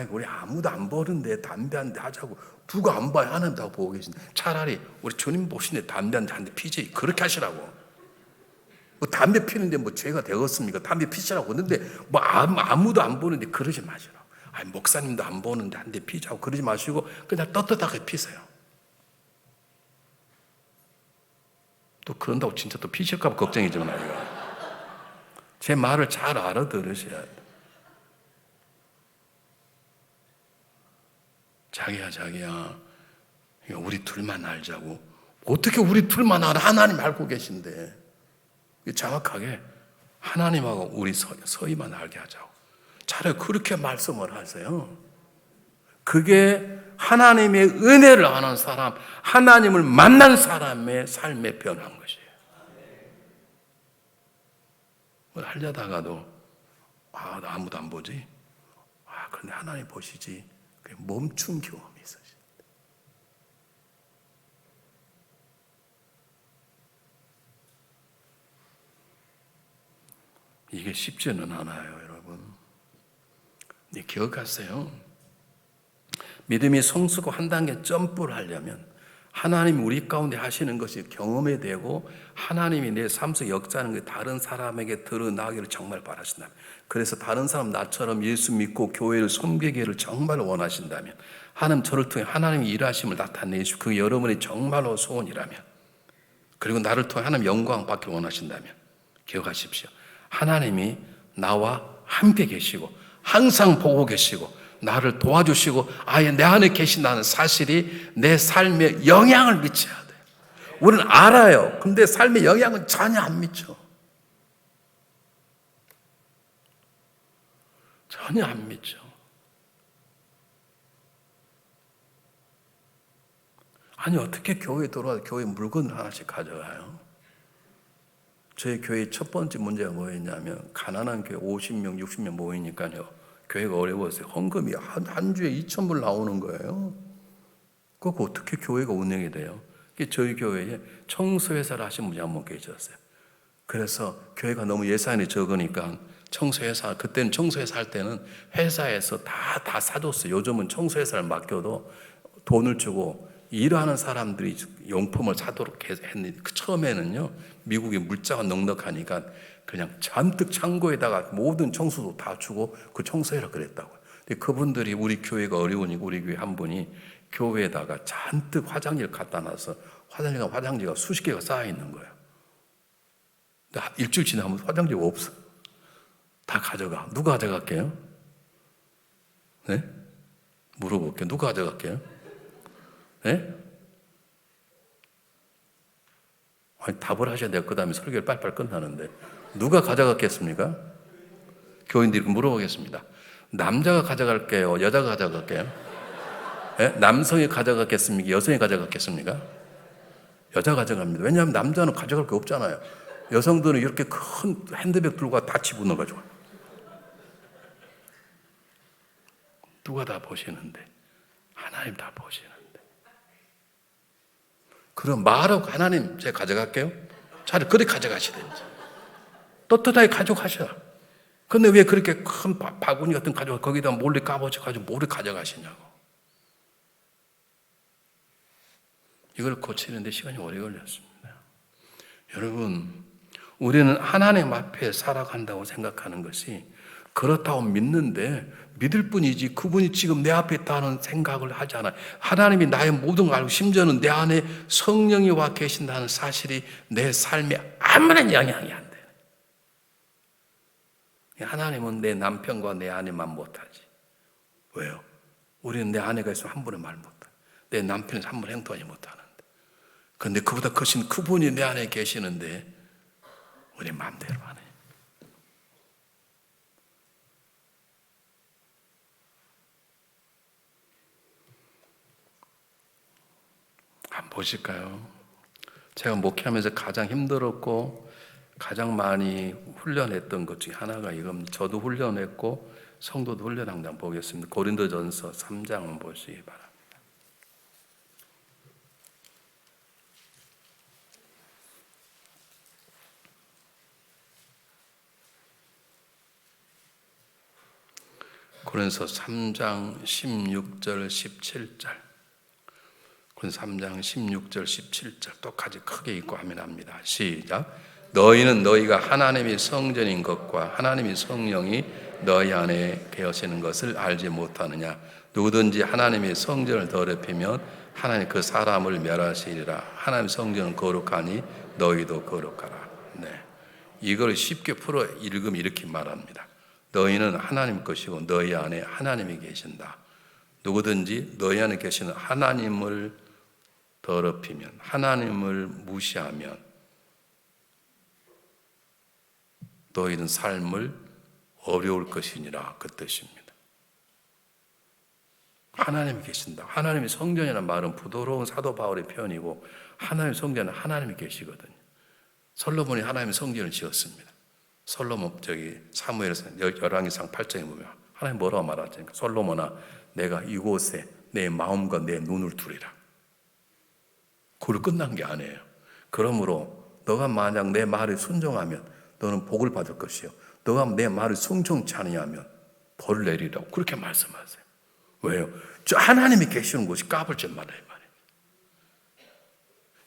우리 아무도 안 보는데 담배 한 대 하자고 누가 안 봐요? 하나님 다 보고 계신데 차라리 우리 주님 보시는데 담배 한 대 피지 그렇게 하시라고. 뭐 담배 피는데 뭐 죄가 되었습니까? 담배 피시라고 했는데 뭐 아무도 안 보는데 그러지 마시라고. 목사님도 안 보는데 한 대 피자고 그러지 마시고 그냥 떳떳하게 피세요. 또 그런다고 진짜 또 피실까 봐 걱정이지만 제 말을 잘 알아들으셔야 돼요. 자기야 우리 둘만 알자고. 어떻게 우리 둘만 알아? 하나님 알고 계신데. 정확하게 하나님하고 우리 서희만 알게 하자고. 차라리 그렇게 말씀을 하세요. 그게 하나님의 은혜를 아는 사람, 하나님을 만난 사람의 삶에 변한 것이에요. 뭘 하려다가도 나 아무도 안 보지? 그런데 하나님 보시지. 멈춘 경험이 있어요. 이게 쉽지는 않아요, 여러분. 기억하세요. 믿음이 성숙하고 한 단계 점프를 하려면 하나님 우리 가운데 하시는 것이 경험이 되고 하나님이 내 삶 속 역사하는 게 다른 사람에게 드러나기를 정말 바라신다면, 그래서 다른 사람 나처럼 예수 믿고 교회를 섬기기를 정말 원하신다면, 하나님 저를 통해 하나님의 일하심을 나타내시고 그 여러분의 정말로 소원이라면, 그리고 나를 통해 하나님 영광 받기를 원하신다면 기억하십시오. 하나님이 나와 함께 계시고 항상 보고 계시고 나를 도와주시고 아예 내 안에 계신다는 사실이 내 삶에 영향을 미쳐야 돼요. 우리는 알아요. 근데 삶에 영향은 전혀 안 미쳐. 전혀 안 미쳐. 어떻게 교회에 들어와서 교회 물건을 하나씩 가져가요? 저희 교회 첫 번째 문제가 뭐였냐면 가난한 교회 50명, 60명 모이니까요. 교회가 어려웠어요. 헌금이 한 주에 2,000불 나오는 거예요. 그거 어떻게 교회가 운영이 돼요? 저희 교회에 청소회사를 하신 분이 한 분 계셨어요. 그래서 교회가 너무 예산이 적으니까 청소회사, 그때는 청소회사 할 때는 회사에서 다 사줬어요. 요즘은 청소회사를 맡겨도 돈을 주고 일하는 사람들이 용품을 사도록 했는데 처음에는요, 미국이 물자가 넉넉하니까 그냥 잔뜩 창고에다가 모든 청소도 다 주고 그 청소해라 그랬다고요. 근데 그분들이 우리 교회가 어려우니까 우리 교회 한 분이 교회에다가 잔뜩 화장지를 갖다 놔서 화장지가 수십 개가 쌓여 있는 거예요. 일주일 지나면 화장지가 없어. 다 가져가. 누가 가져갈게요? 네? 물어볼게요. 누가 가져갈게요? 네? 아니, 답을 하셔야 될 그 다음에 설교를 빨리빨리 끝나는데 누가 가져갔겠습니까? 교인들이 물어보겠습니다. 남자가 가져갈게요? 여자가 가져갈게요? 네? 남성이 가져갔겠습니까? 여성이 가져갔겠습니까? 여자가 가져갑니다. 왜냐하면 남자는 가져갈 게 없잖아요. 여성들은 이렇게 큰 핸드백 들고 다 집어넣어가지고 누가 다 보시는데? 하나님 다 보시는데. 그럼 말하고 하나님 제가 가져갈게요? 차라리 그렇게 가져가시든지 떳떳하게 가져가셔. 근데 왜 그렇게 큰 바구니 같은 거 가져가 거기다 몰래 까부쳐가지고 몰래 가져가시냐고. 이걸 고치는데 시간이 오래 걸렸습니다. 여러분, 우리는 하나님 앞에 살아간다고 생각하는 것이 그렇다고 믿는데 믿을 뿐이지 그분이 지금 내 앞에 있다는 생각을 하지 않아요. 하나님이 나의 모든 걸 알고 심지어는 내 안에 성령이 와 계신다는 사실이 내 삶에 아무런 영향이 안 돼요. 하나님은 내 남편과 내 아내만 못하지. 왜요? 우리는 내 아내가 있으면 한 번에 말 못해. 내 남편이 한 번 행동하지 못하는데. 그런데 그보다 크신 그분이 내 안에 계시는데 우리 마음대로 안 해. 한번 보실까요? 제가 목회하면서 가장 힘들었고 가장 많이 훈련했던 것 중에 하나가 이겁니다. 저도 훈련했고 성도도 훈련한 거 보겠습니다. 고린도전서 3장 한번 보시기 바랍니다. 고린도서 3장 16절 17절. 고린도서 3장 16절 17절 똑같이 크게 읽고 하면 합니다. 시작. 너희는 너희가 하나님의 성전인 것과 하나님의 성령이 너희 안에 계시는 것을 알지 못하느냐. 누구든지 하나님의 성전을 더럽히면 하나님 그 사람을 멸하시리라. 하나님의 성전은 거룩하니 너희도 거룩하라. 네, 이걸 쉽게 풀어 읽으면 이렇게 말합니다. 너희는 하나님 것이고 너희 안에 하나님이 계신다. 누구든지 너희 안에 계시는 하나님을 더럽히면, 하나님을 무시하면 너희는 삶을 어려울 것이니라 그 뜻입니다. 하나님이 계신다. 하나님의 성전이라는 말은 부드러운 사도 바울의 표현이고 하나님의 성전은 하나님이 계시거든요. 솔로몬이 하나님의 성전을 지었습니다. 솔로몬 사무엘서 열왕기상 8장에 보면 하나님 뭐라고 말하지? 솔로몬아 내가 이곳에 내 마음과 내 눈을 두리라. 그걸 끝난 게 아니에요. 그러므로 너가 만약 내 말에 순종하면 너는 복을 받을 것이요 너가 내 말을 순종치 않으면 벌을 내리라고 그렇게 말씀하세요. 왜요? 저 하나님이 계시는 곳이 까불지 말아요.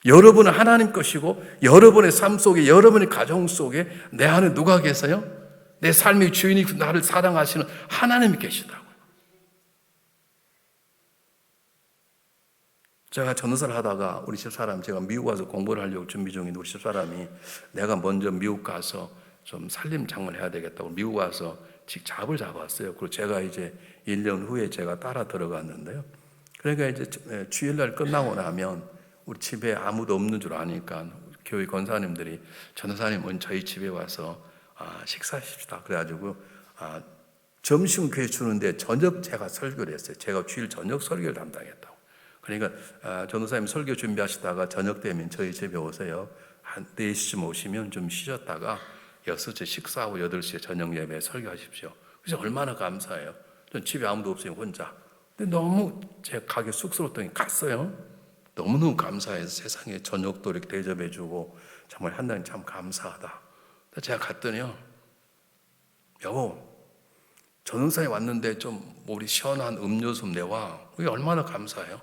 여러분은 하나님 것이고 여러분의 삶 속에 여러분의 가정 속에 내 안에 누가 계세요? 내 삶의 주인이 나를 사랑하시는 하나님이 계시다고요. 제가 전도사를 하다가 우리 집사람 제가 미국 와서 공부를 하려고 준비 중인데 우리 집사람이 내가 먼저 미국 가서 좀 살림 장만해야 되겠다고 미국 와서 잡을 잡았어요. 그리고 제가 이제 1년 후에 제가 따라 들어갔는데요. 그러니까 이제 주일날 끝나고 나면 우리 집에 아무도 없는 줄 아니까 교회 권사님들이 전도사님은 저희 집에 와서 식사하십시다. 그래가지고 점심 교회 주는데 저녁 제가 설교를 했어요. 제가 주일 저녁 설교를 담당했다고. 그러니까 전도사님 설교 준비하시다가 저녁 되면 저희 집에 오세요. 한 4시쯤 오시면 좀 쉬셨다가 6시 식사하고 8시에 저녁 예배 설교하십시오. 그래서 얼마나 감사해요. 전 집에 아무도 없어요. 혼자. 근데 너무 제 가게 쑥스러웠더니 갔어요. 너무너무 감사해서 세상에 저녁도 이렇게 대접해주고 정말 하나님 참 감사하다. 제가 갔더니요. 여보, 전도사에 왔는데 좀 우리 시원한 음료 좀 내와. 그게 얼마나 감사해요.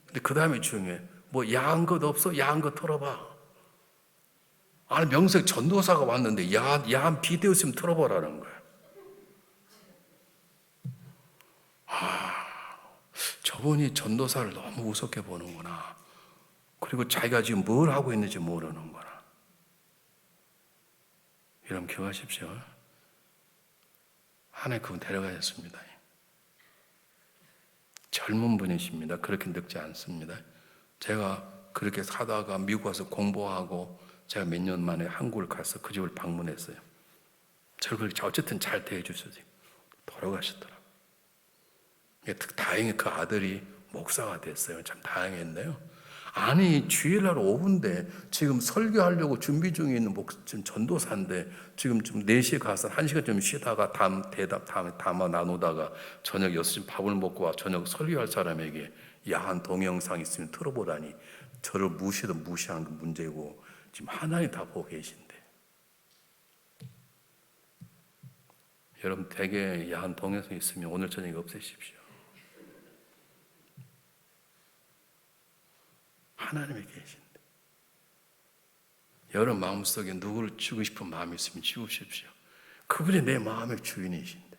근데 그 다음에 중요해. 뭐 야한 것 없어? 야한 거 털어봐. 아니 명색 전도사가 왔는데 야한 비디오 있으면 털어보라는 거야. 저분이 전도사를 너무 우습게 보는구나. 그리고 자기가 지금 뭘 하고 있는지 모르는구나. 여러분 기억하십시오. 하나님 그분 데려가셨습니다. 젊은 분이십니다. 그렇게 늙지 않습니다. 제가 그렇게 사다가 미국 와서 공부하고 제가 몇 년 만에 한국을 가서 그 집을 방문했어요. 저를 그렇게 어쨌든 잘 대해주셔서 돌아가셨더라고요. 다행히 그 아들이 목사가 됐어요. 참 다행했네요. 아니 주일날 오후인데 지금 설교하려고 준비 중에 있는 지금 전도사인데 지금 좀 4시에 가서 1시간 좀 쉬다가 담아 나누다가 저녁 6시 밥을 먹고 와 저녁 설교할 사람에게 야한 동영상 있으면 틀어보라니 저를 무시든 무시한 게 문제고 지금 하나님 다 보고 계신데 여러분 댁에 야한 동영상 있으면 오늘 저녁에 없애십시오. 하나님이 계신데 여러분 마음속에 누구를 주고 싶은 마음이 있으면 지우십시오. 그분이 내 마음의 주인이신데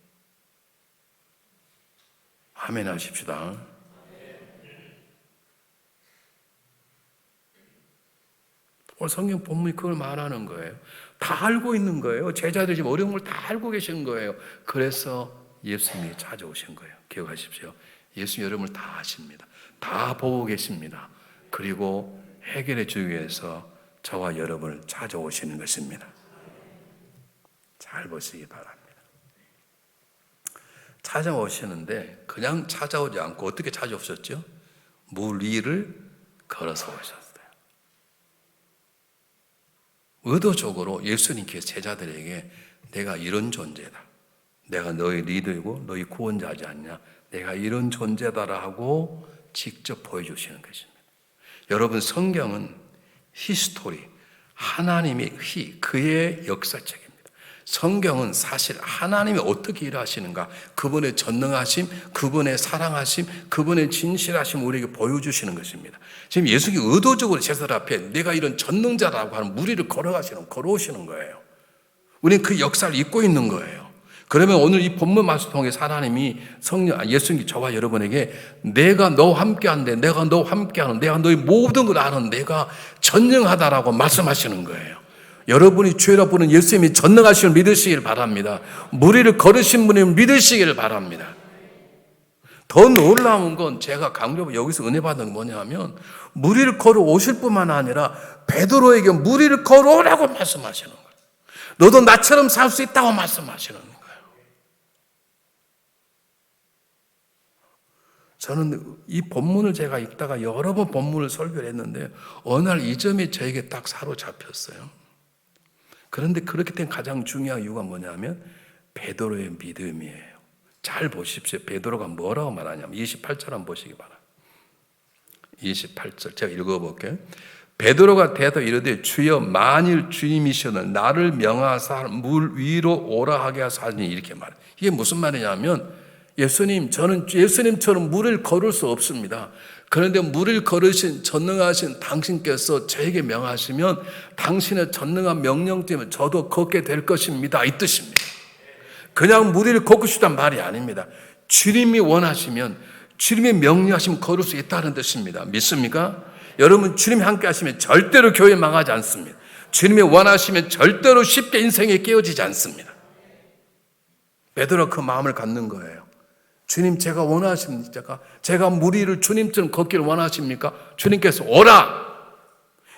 아멘 하십시다. 오늘 성경 본문이 그걸 말하는 거예요. 다 알고 있는 거예요. 제자들이 지금 어려운 걸 다 알고 계신 거예요. 그래서 예수님이 찾아오신 거예요. 기억하십시오. 예수 여러분을 다 아십니다. 다 보고 계십니다. 그리고 해결해 주기 위해서 저와 여러분을 찾아오시는 것입니다. 잘 보시기 바랍니다. 찾아오시는데 그냥 찾아오지 않고 어떻게 찾아오셨죠? 물 위를 걸어서 오셨어요. 의도적으로 예수님께서 제자들에게 내가 이런 존재다. 내가 너희 리더이고 너희 구원자지 않냐. 내가 이런 존재다라 하고 직접 보여주시는 것입니다. 여러분 성경은 히스토리, 하나님의 그의 역사책입니다. 성경은 사실 하나님이 어떻게 일하시는가, 그분의 전능하심, 그분의 사랑하심, 그분의 진실하심 우리에게 보여주시는 것입니다. 지금 예수님이 의도적으로 제자들 앞에 내가 이런 전능자라고 하는 무리를 걸어오시는 거예요. 우리는 그 역사를 잊고 있는 거예요. 그러면 오늘 이 본문 말씀 통해서 하나님이 예수님이 저와 여러분에게 내가 너와 함께한데, 내가 너와 함께하는, 내가 너의 모든 걸 아는 내가 전능하다라고 말씀하시는 거예요. 여러분이 주의라 부르는 예수님이 전능하심을 믿으시길 바랍니다. 무리를 걸으신 분을 믿으시기를 바랍니다. 더 놀라운 건 제가 강조하고 여기서 은혜 받은 건 뭐냐면 무리를 걸어오실 뿐만 아니라 베드로에게 무리를 걸어오라고 말씀하시는 거예요. 너도 나처럼 살 수 있다고 말씀하시는 거예요. 저는 이 본문을 제가 읽다가 여러 번 본문을 설교를 했는데 어느 날 이 점이 저에게 딱 사로잡혔어요. 그런데 그렇게 된 가장 중요한 이유가 뭐냐면 베드로의 믿음이에요. 잘 보십시오. 베드로가 뭐라고 말하냐면 28절 한번 보시기 바랍니다. 28절 제가 읽어볼게요. 베드로가 대답 이르되 주여 만일 주님이시면 나를 명하사 물 위로 오라 하게 하사니 이렇게 말해요. 이게 무슨 말이냐면 저는 예수님처럼 물을 걸을 수 없습니다. 그런데 물을 걸으신 전능하신 당신께서 저에게 명하시면 당신의 전능한 명령 때문에 저도 걷게 될 것입니다. 이 뜻입니다. 그냥 무리를 걷고 싶단 말이 아닙니다. 주님이 원하시면 주님이 명령하시면 걸을 수 있다는 뜻입니다. 믿습니까? 여러분 주님이 함께 하시면 절대로 교회 망하지 않습니다. 주님이 원하시면 절대로 쉽게 인생에 깨어지지 않습니다. 베드로가 그 마음을 갖는 거예요. 주님 제가 원하십니까? 제가 무리를 주님처럼 걷기를 원하십니까? 주님께서 오라.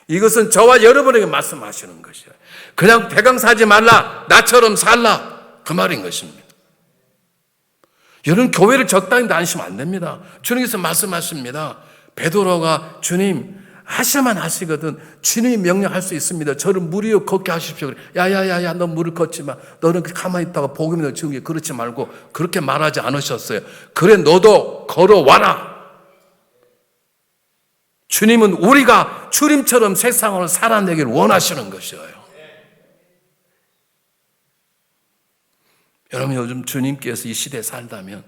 이것은 저와 여러분에게 말씀하시는 것이에요. 그냥 대강사지 말라. 나처럼 살라. 그 말인 것입니다. 여러분 교회를 적당히 다니시면 안 됩니다. 주님께서 말씀하십니다. 베드로가 주님 하셔만 하시거든 주님이 명령할 수 있습니다. 저를 무리로 걷게 하십시오. 야야야야 너 물을 걷지 마. 너는 가만히 있다가 복음을 지우게 그렇지 말고 그렇게 말하지 않으셨어요. 그래 너도 걸어와라. 주님은 우리가 주님처럼 세상을 살아내기를 원하시는 것이에요. 여러분 요즘 주님께서 이 시대에 살다면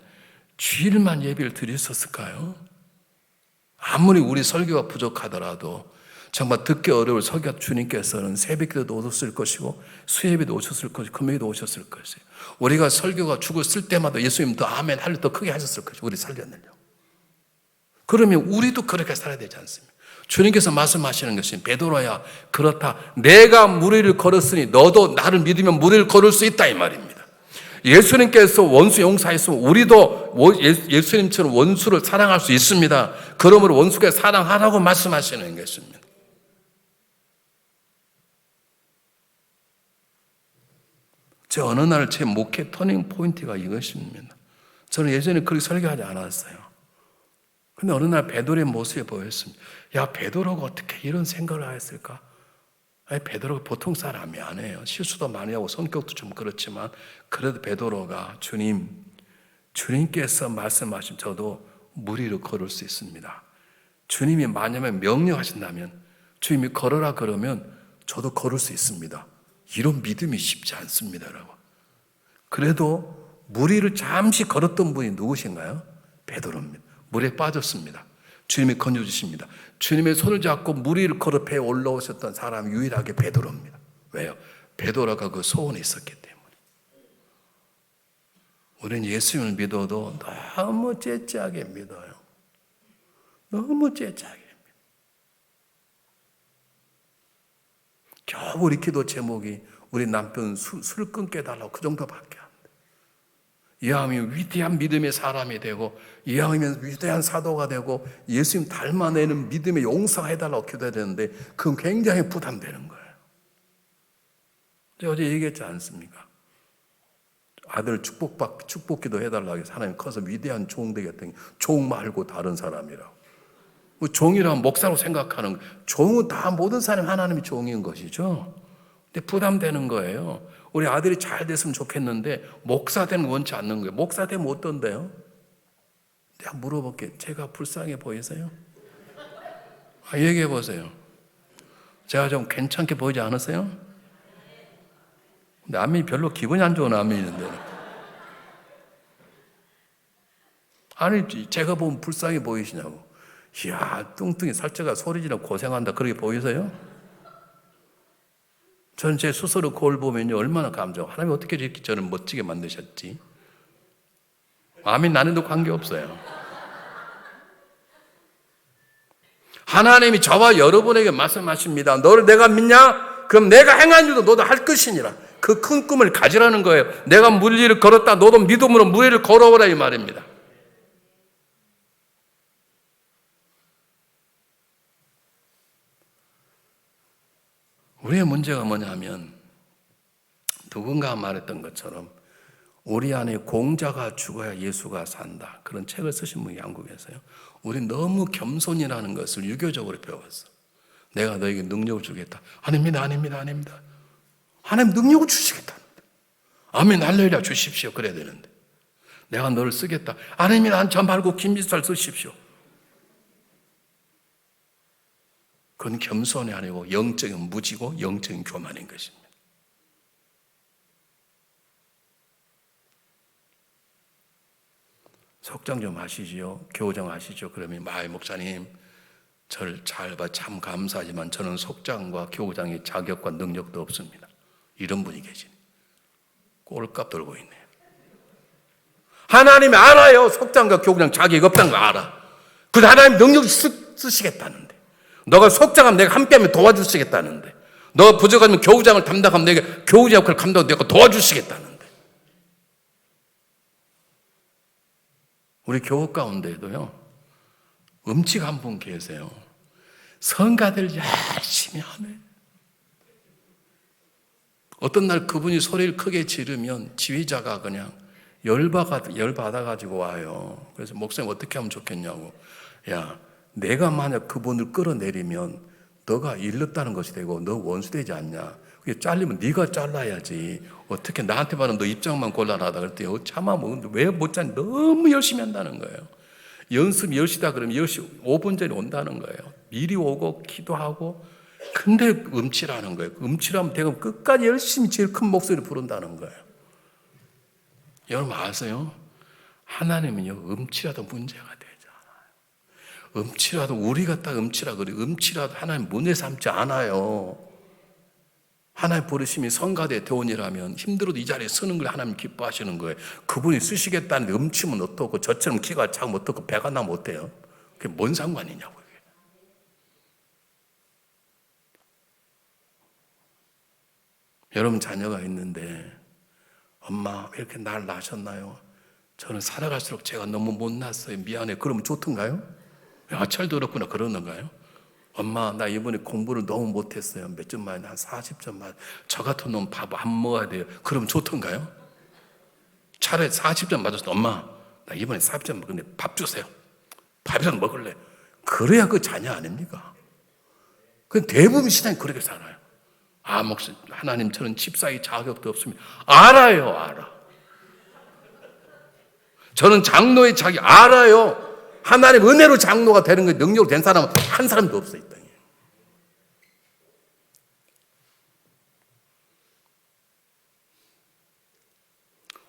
주일만 예배를 드렸었을까요? 아무리 우리 설교가 부족하더라도 정말 듣기 어려울 설교 주님께서는 새벽기도도 오셨을 것이고 수예배도 오셨을 것이고 금요일도 오셨을 것이에요. 우리가 설교가 죽었을 때마다 예수님 더 아멘 할래 더 크게 하셨을 것이고 우리 살려내려고. 그러면 우리도 그렇게 살아야 되지 않습니까? 주님께서 말씀하시는 것이 베드로야, 그렇다. 내가 무리를 걸었으니 너도 나를 믿으면 무리를 걸을 수 있다 이 말입니다. 예수님께서 원수 용서했으면 우리도 예수님처럼 원수를 사랑할 수 있습니다. 그러므로 원수께 사랑하라고 말씀하시는 것입니다. 제 어느 날 제 목회 터닝 포인트가 이것입니다. 저는 예전에 그렇게 설교하지 않았어요. 근데 어느 날 베드로의 모습이 보였습니다. 야, 베드로가 어떻게 이런 생각을 했을까? 아니, 베드로가 보통 사람이 아니에요. 실수도 많이 하고 성격도 좀 그렇지만 그래도 베드로가 주님께서 말씀하신 저도 무리를 걸을 수 있습니다. 주님이 만약에 명령하신다면 주님이 걸어라 그러면 저도 걸을 수 있습니다. 이런 믿음이 쉽지 않습니다, 여러분. 그래도 무리를 잠시 걸었던 분이 누구신가요? 베드로입니다. 물에 빠졌습니다. 주님이 건져주십니다. 주님의 손을 잡고 무리를 걸어 배에 올라오셨던 사람이 유일하게 베드로입니다. 왜요? 베드로가 그 소원이 있었기 때문에. 우리는 예수님을 믿어도 너무 째째하게 믿어요. 너무 째째하게 믿어요. 겨우 우리 기도 제목이 우리 남편 술 끊게 해달라고 그 정도밖에 안 돼. 이왕이면 위대한 믿음의 사람이 되고, 이왕이면 위대한 사도가 되고, 예수님 닮아내는 믿음의 용서가 해달라고 기도해야 되는데 그건 굉장히 부담되는 거예요. 어제 얘기했지 않습니까? 아들 축복기도 해달라고 해서 하나님 커서 위대한 종 되겠다니, 종 말고 다른 사람이라고. 종이란 목사로 생각하는 거예요. 종은 다 모든 사람 하나님이 종인 것이죠. 근데 부담되는 거예요. 우리 아들이 잘 됐으면 좋겠는데 목사 되는 거 원치 않는 거예요. 목사 되면 어떤데요? 내가 물어볼게요. 제가 불쌍해 보이세요? 얘기해 보세요. 제가 좀 괜찮게 보이지 않으세요? 근데 아멘이 별로 기분이 안 좋은 아멘인데. 아니, 제가 보면 불쌍해 보이시냐고. 이야, 뚱뚱이 살쪄가 소리지르고 고생한다. 그렇게 보이세요? 저는 제 스스로 거울 보면요, 얼마나 감정. 하나님 어떻게 이렇게 저를 멋지게 만드셨지? 아멘, 나는도 관계없어요. 하나님이 저와 여러분에게 말씀하십니다. 너를 내가 믿냐? 그럼 내가 행한 일도 너도 할 것이니라. 그 큰 꿈을 가지라는 거예요. 내가 무리를 걸었다. 너도 믿음으로 무리를 걸어오라 이 말입니다. 우리의 문제가 뭐냐면 누군가 말했던 것처럼 우리 안에 공자가 죽어야 예수가 산다. 그런 책을 쓰신 분이 양국에서요. 우린 너무 겸손이라는 것을 유교적으로 배웠어. 내가 너에게 능력을 주겠다. 아닙니다, 아닙니다, 아닙니다. 하나님 능력을 주시겠다는데. 아멘, 할렐루야 주십시오. 그래야 되는데. 내가 너를 쓰겠다. 아닙니다, 저 말고 김비서를 쓰십시오. 그건 겸손이 아니고 영적인 무지고 영적인 교만인 것입니다. 속장 좀 하시지요. 교장 하시죠. 그러면 마이 목사님 저를 잘 봐 참 감사하지만 저는 속장과 교장의 자격과 능력도 없습니다. 이런 분이 계시네. 꼴값 들고 있네요. 하나님이 알아요. 속장과 교장 자격이 없다는 거 알아. 그래서 하나님 능력을 쓰시겠다는데. 너가 속장하면 내가 함께하면 도와주시겠다는데. 너가 부족하면 교우장을 담당하면 내가 교우장 역할을 감당하면 내가 도와주시겠다는데. 우리 교우 가운데도요, 음치가 한 분 계세요. 성가들 열심히 하네. 어떤 날 그분이 소리를 크게 지르면 지휘자가 그냥 열받아가지고 와요. 그래서 목사님 어떻게 하면 좋겠냐고. 야, 내가 만약 그분을 끌어내리면 너가 일렀다는 것이 되고 너 원수되지 않냐. 그게 잘리면 네가 잘라야지. 어떻게 나한테 말하면 너 입장만 곤란하다 그랬더니 차마 왜 못 잘라. 너무 열심히 한다는 거예요. 연습 10시다 그러면 10시 5분 전에 온다는 거예요. 미리 오고 기도하고. 근데 음치라는 거예요. 음치라면 대금 끝까지 열심히 제일 큰 목소리를 부른다는 거예요. 여러분 아세요? 하나님은요, 음치라도 문제가 되지 않아요. 음치라도 우리가 딱 음치라 그래. 음치라도 하나님 문제 삼지 않아요. 하나님 부르심이 성가대 대원이라면 힘들어도 이 자리에 서는 걸 하나님 기뻐하시는 거예요. 그분이 쓰시겠다는데 음치면 어떻고 저처럼 키가 작으면 어떻고 배가 나면 어때요? 그게 뭔 상관이냐고요. 여러분 자녀가 있는데 엄마 왜 이렇게 날 낳으셨나요? 저는 살아갈수록 제가 너무 못났어요. 미안해. 그러면 좋던가요? 아철도 그렇구나 그러는가요? 엄마 나 이번에 공부를 너무 못했어요. 몇 점 만에 한 40점 만. 저 같은 놈 밥 안 먹어야 돼요. 그럼 좋던가요? 차라리 40점 맞았어. 엄마 나 이번에 40점 먹었는데 밥 주세요. 밥이라도 먹을래. 그래야 그 자녀 아닙니까? 그 대부분 신앙이 그렇게 살아요. 목사님 하나님 저는 집사의 자격도 없습니다. 알아요. 알아. 저는 장로의 자격 알아요. 하나님 은혜로 장로가 되는 게 능력으로 된 사람은 한 사람도 없어요. 이 땅에.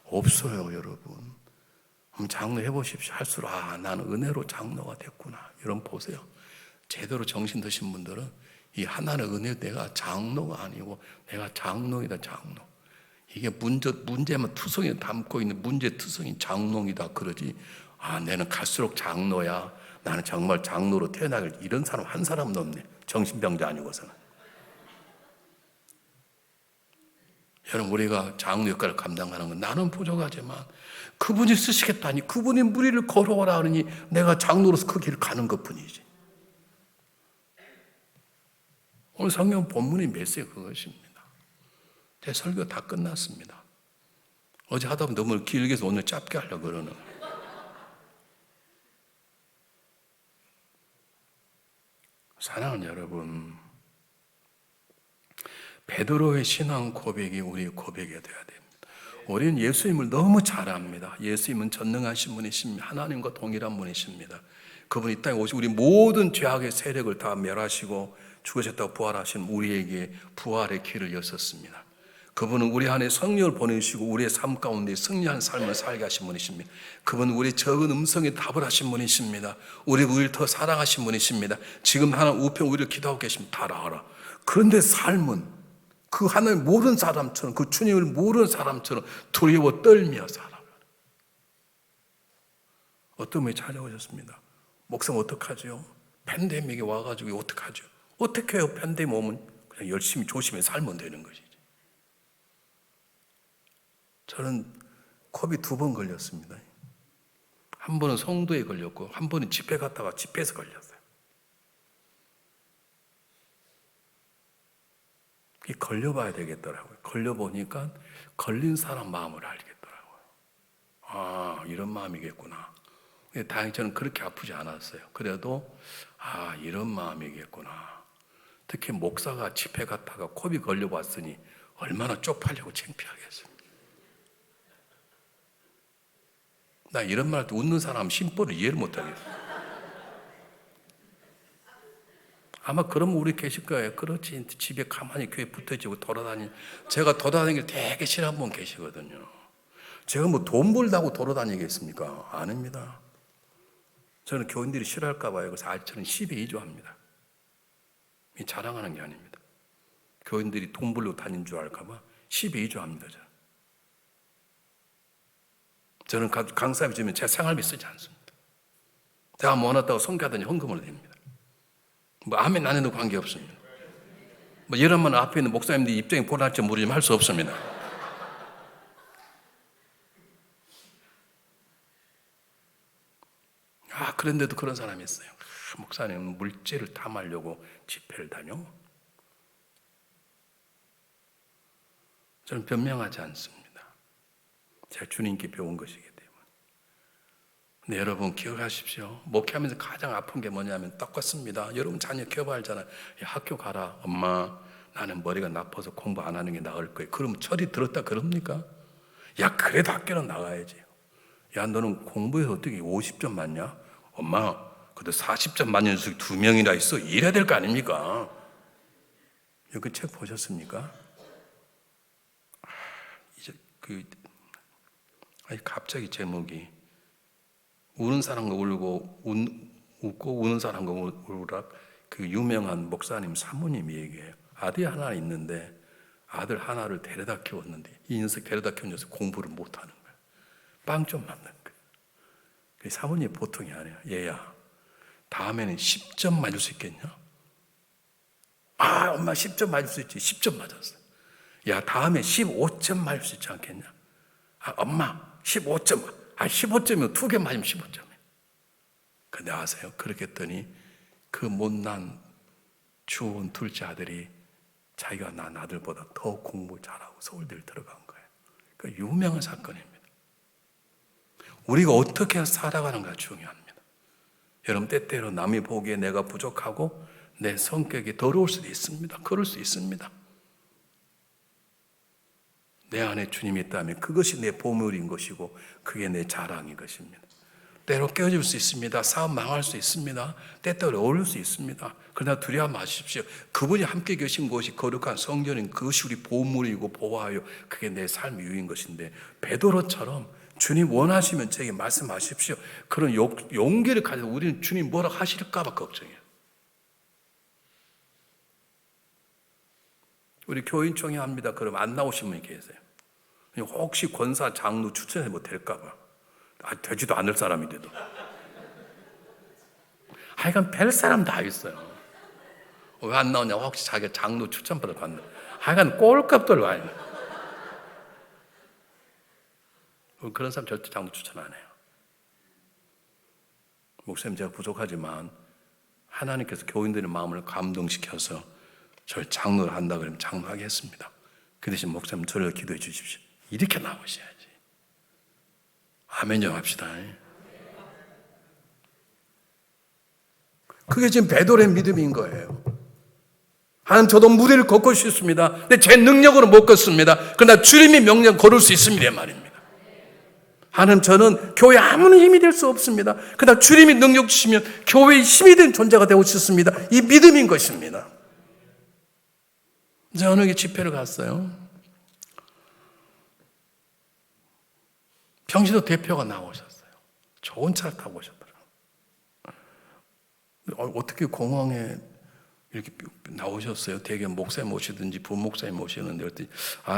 없어요, 여러분. 한번 장로 해보십시오. 할수록 나는 은혜로 장로가 됐구나. 이런 보세요. 제대로 정신 드신 분들은 이 하나는 은혜 내가 장로가 아니고 내가 장로이다 장로. 이게 문제만 투성이 담고 있는 문제 투성이 장로이다 그러지. 내는 갈수록 장로야. 나는 정말 장로로 태어나길 이런 사람 한 사람도 없네. 정신병자 아니고서는. 여러분 우리가 장로 역할을 감당하는 건 나는 부족하지만 그분이 쓰시겠다니 그분이 무리를 걸어오라 하니 내가 장로로서 그 길을 가는 것뿐이지. 오늘 성경 본문이 메시지 그것입니다. 제 설교 다 끝났습니다. 어제 하다 보면 너무 길게 해서 오늘 짧게 하려고 그러는. 사랑하는 여러분, 베드로의 신앙 고백이 우리의 고백이 되어야 됩니다. 우리는 예수님을 너무 잘 압니다. 예수님은 전능하신 분이십니다. 하나님과 동일한 분이십니다. 그분이 이 땅에 오시고 우리 모든 죄악의 세력을 다 멸하시고 죽으셨다고 부활하신 우리에게 부활의 길을 여셨습니다. 그분은 우리 안에 성령을 보내주시고 우리의 삶 가운데 승리한 삶을 살게 하신 분이십니다. 그분은 우리 적은 음성에 답을 하신 분이십니다. 우리를 더 사랑하신 분이십니다. 지금 하나님 우편 우리를 기도하고 계십니다. 다 알아. 그런데 삶은 그 하나님 모르는 사람처럼 그 주님을 모르는 사람처럼 두려워 떨며 살아가요. 어떤 분이 찾아오셨습니다. 목사님 어떡하죠? 팬데믹이 와가지고 어떡하죠? 어떻게 해요? 팬데믹 오면 그냥 열심히 조심히 살면 되는 것이지. 저는 코비 2번 걸렸습니다. 한 번은 성도에 걸렸고 한 번은 집회 갔다가 집회에서 걸렸어요. 걸려봐야 되겠더라고요. 걸려보니까 걸린 사람 마음을 알겠더라고요. 이런 마음이겠구나. 다행히 저는 그렇게 아프지 않았어요. 그래도 이런 마음이겠구나. 특히 목사가 집회 갔다가 코비 걸려봤으니 얼마나 쪽팔리고 창피하겠어요. 나 이런 말 할 때 웃는 사람 심보를 이해를 못하겠어요. 아마 그러면 우리 계실 거예요. 그렇지. 집에 가만히 교회 붙어지고 돌아다니. 제가 돌아다니길 되게 싫어하는 분 계시거든요. 제가 뭐 돈 벌다고 돌아다니겠습니까? 아닙니다. 저는 교인들이 싫어할까 봐요. 그래서 저는 10에 2조 합니다. 자랑하는 게 아닙니다. 교인들이 돈 벌려고 다닌 줄 알까 봐 10에 2조 합니다. 저는 강사비 주면 제 생활비 쓰지 않습니다. 제가 뭐 원했다고 성가하더니 헌금을 냅니다. 아멘 안 해도 관계없습니다. 이런만 앞에 있는 목사님들 입장이 보랄지 모르지만 할 수 없습니다. 그런데도 그런 사람이 있어요. 목사님은 물질을 탐하려고 집회를 다녀? 저는 변명하지 않습니다. 제가 주님께 배운 것이기 때문에. 근데 여러분 기억하십시오. 목회하면서 가장 아픈 게 뭐냐면 똑같습니다. 여러분 자녀 기억 알잖아요. 학교 가라. 엄마 나는 머리가 나빠서 공부 안 하는 게 나을 거예요. 그러면 철이 들었다 그럽니까? 그래도 학교는 나가야지. 너는 공부에서 어떻게 50점 맞냐? 엄마 그래도 40점 맞는 녀석이 2명이나 있어. 이래야 될 거 아닙니까? 여기 책 보셨습니까? 갑자기 제목이 우는 사람과 울고 웃고 우는 사람과 울으라. 그 유명한 목사님 사모님 얘기예요. 아들이 하나 있는데 아들 하나를 데려다 키웠는데 이 녀석 데려다 키운 녀석 공부를 못하는 거예요. 빵 좀 맞는 거예요. 그 사모님이 보통이 아니에요. 얘야 다음에는 10점 맞을 수 있겠냐? 엄마 10점 맞을 수 있지. 10점 맞았어요. 야, 다음에 15점 맞을 수 있지 않겠냐? 아, 엄마 15점. 15점이면 2개 맞으면 15점이에요. 근데 아세요? 그렇게 했더니 그 못난 주운 둘째 아들이 자기가 난 아들보다 더 공부 잘하고 서울대를 들어간 거예요. 그 유명한 사건입니다. 우리가 어떻게 살아가는가 중요합니다. 여러분, 때때로 남이 보기에 내가 부족하고 내 성격이 더러울 수도 있습니다. 그럴 수 있습니다. 내 안에 주님이 있다면 그것이 내 보물인 것이고 그게 내 자랑인 것입니다. 때로 깨어질 수 있습니다. 사업 망할 수 있습니다. 때때로 어려울 수 있습니다. 그러나 두려워 마십시오. 그분이 함께 계신 것이 거룩한 성전인 그것이 우리 보물이고 보화요. 그게 내 삶의 유인 것인데 베드로처럼 주님 원하시면 제게 말씀하십시오. 그런 용기를 가지고 우리는 주님 뭐라 하실까 봐 걱정해요. 우리 교인총회 합니다. 그럼 안 나오신 분이 계세요. 혹시 권사 장로 추천해 뭐 될까 봐. 되지도 않을 사람인데도. 하여간 별 사람 다 있어요. 왜 안 나오냐? 혹시 자기가 장로 추천받아 봤나? 하여간 꼴값들 와요. 그런 사람 절대 장로 추천 안 해요. 목사님, 제가 부족하지만 하나님께서 교인들의 마음을 감동시켜서 저를 장로를 한다 그러면 장로하겠습니다. 그 대신 목사님 저를 기도해 주십시오. 이렇게 나오셔야지. 아멘 좀 합시다. 그게 지금 베드로의 믿음인 거예요. 하나님, 저도 무리를 걷고 싶습니다. 근데 제 능력으로 못 걷습니다. 그러나 주님이 명령 걸을 수 있습니다 말입니다. 하나님, 저는 교회에 아무런 힘이 될 수 없습니다. 그러나 주님이 능력 주시면 교회의 힘이 된 존재가 되고 싶습니다. 이 믿음인 것입니다. 이제 어느 게 집회를 갔어요. 평시도 대표가 나오셨어요. 좋은 차를 타고 오셨더라고요. 어떻게 공항에 이렇게 나오셨어요? 대개 목사님 모시든지 부목사님 모시는데 그랬더니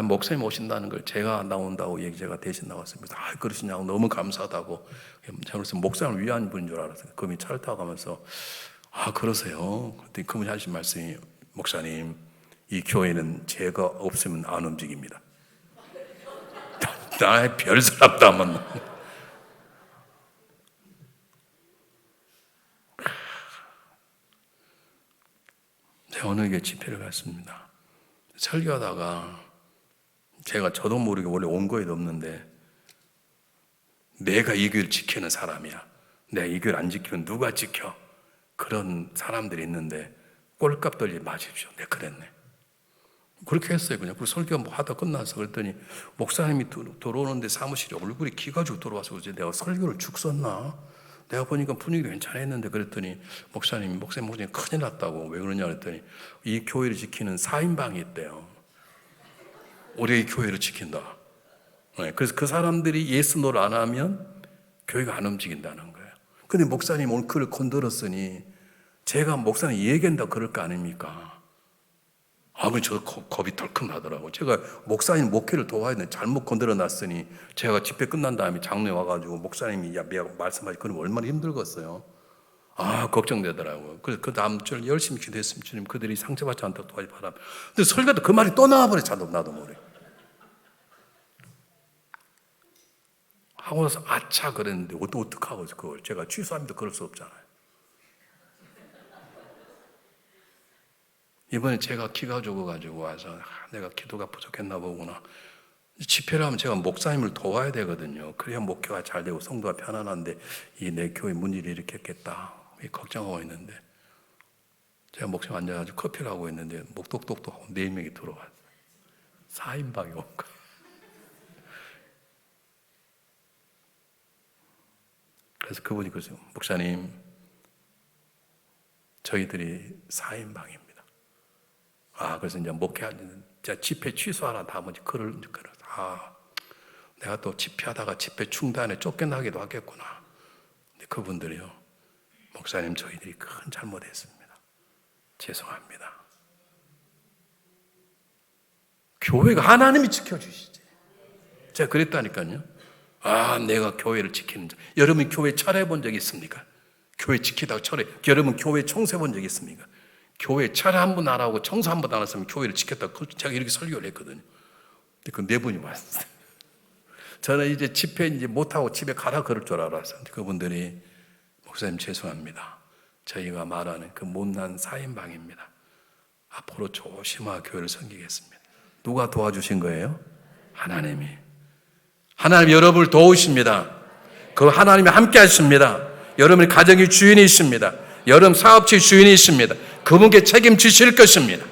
목사님 오신다는 걸 제가 나온다고 제가 대신 나왔습니다. 그러시냐고 너무 감사하다고. 그래서 목사님을 위한 분인 줄 알았어요. 그분이 차를 타고 가면서 그러세요? 그랬더니 그분이 하신 말씀이 목사님, 이 교회는 제가 없으면 안 움직입니다. 나의 별 사람도 안 만나. 제가 어느 게 집회를 갔습니다. 설교하다가 저도 모르게 원래 온거에도 없는데 내가 이 교회를 지키는 사람이야. 내가 이 교회를 안 지키면 누가 지켜? 그런 사람들이 있는데 꼴값 떨지 마십시오. 내가 그랬네. 그렇게 했어요. 그냥 설교 하다 끝나서 그랬더니 목사님이 들어오는데 사무실에 얼굴이 기가지고 들어와서 그러지 내가 설교를 죽 썼나? 내가 보니까 분위기도 괜찮았는데 그랬더니 목사님 큰일 났다고. 왜 그러냐 그랬더니 이 교회를 지키는 4인방이 있대요. 우리 교회를 지킨다. 그래서 그 사람들이 예수 노를 안 하면 교회가 안 움직인다는 거예요. 근데 목사님 오늘 그걸 건드렸으니 제가 목사님 얘기한다 그럴 거 아닙니까? 저 겁이 덜컥 나더라고. 제가 목사님 목회를 도와야 되는데 잘못 건드려 놨으니 제가 집회 끝난 다음에 장로에 와가지고 목사님이 말씀하시 그러면 얼마나 힘들겠어요. 걱정되더라고요. 그래서 그 다음 주 열심히 기도했습니다. 주님, 그들이 상처받지 않도록 도와주 바랍니다. 근데 설교도 그 말이 또 나와버려. 나도 모르게. 하고 나서 아차 그랬는데 어떡하고 그걸 제가 취소합니다. 그럴 수 없잖아요. 이번에 제가 기가 죽어가지고 와서 내가 기도가 부족했나 보구나. 집회를 하면 제가 목사님을 도와야 되거든요. 그래야 목회가 잘 되고 성도가 편안한데 내 교회 문제를 일으켰겠다 걱정하고 있는데 제가 목사님 앉아가지고 커피를 하고 있는데 목독독독 하고 4명이 들어왔어요. 4인방이 온 거예요. 그래서 그분이 그러세요. 목사님, 저희들이 4인방입니다. 그래서 이제 목회하는 집회 취소하라 나머지 내가 또 집회하다가 집회 중단에 쫓겨나기도 하겠구나. 근데 그분들이요, 목사님, 저희들이 큰 잘못했습니다. 죄송합니다. 교회가 하나님이 지켜주시지. 제가 그랬다니까요. 내가 교회를 지키는 자. 여러분 교회 철회해 본 적이 있습니까? 교회 지키다가 여러분 교회 청소해 본 적이 있습니까? 교회 철회 한 번 안 하고 청소 한 번 안 했으면 교회를 지켰다고 제가 이렇게 설교를 했거든요. 그 네 분이 왔어요. 저는 이제 집회 이제 못하고 집에 가라 그럴 줄 알았어요. 그분들이 목사님 죄송합니다. 저희가 말하는 그 못난 4인방입니다. 앞으로 조심하게 교회를 섬기겠습니다. 누가 도와주신 거예요? 하나님이. 하나님 여러분을 도우십니다. 그 하나님이 함께 하십니다. 여러분의 가정의 주인이십니다. 여러분 사업체 주인이십니다. 그분께 책임지실 것입니다.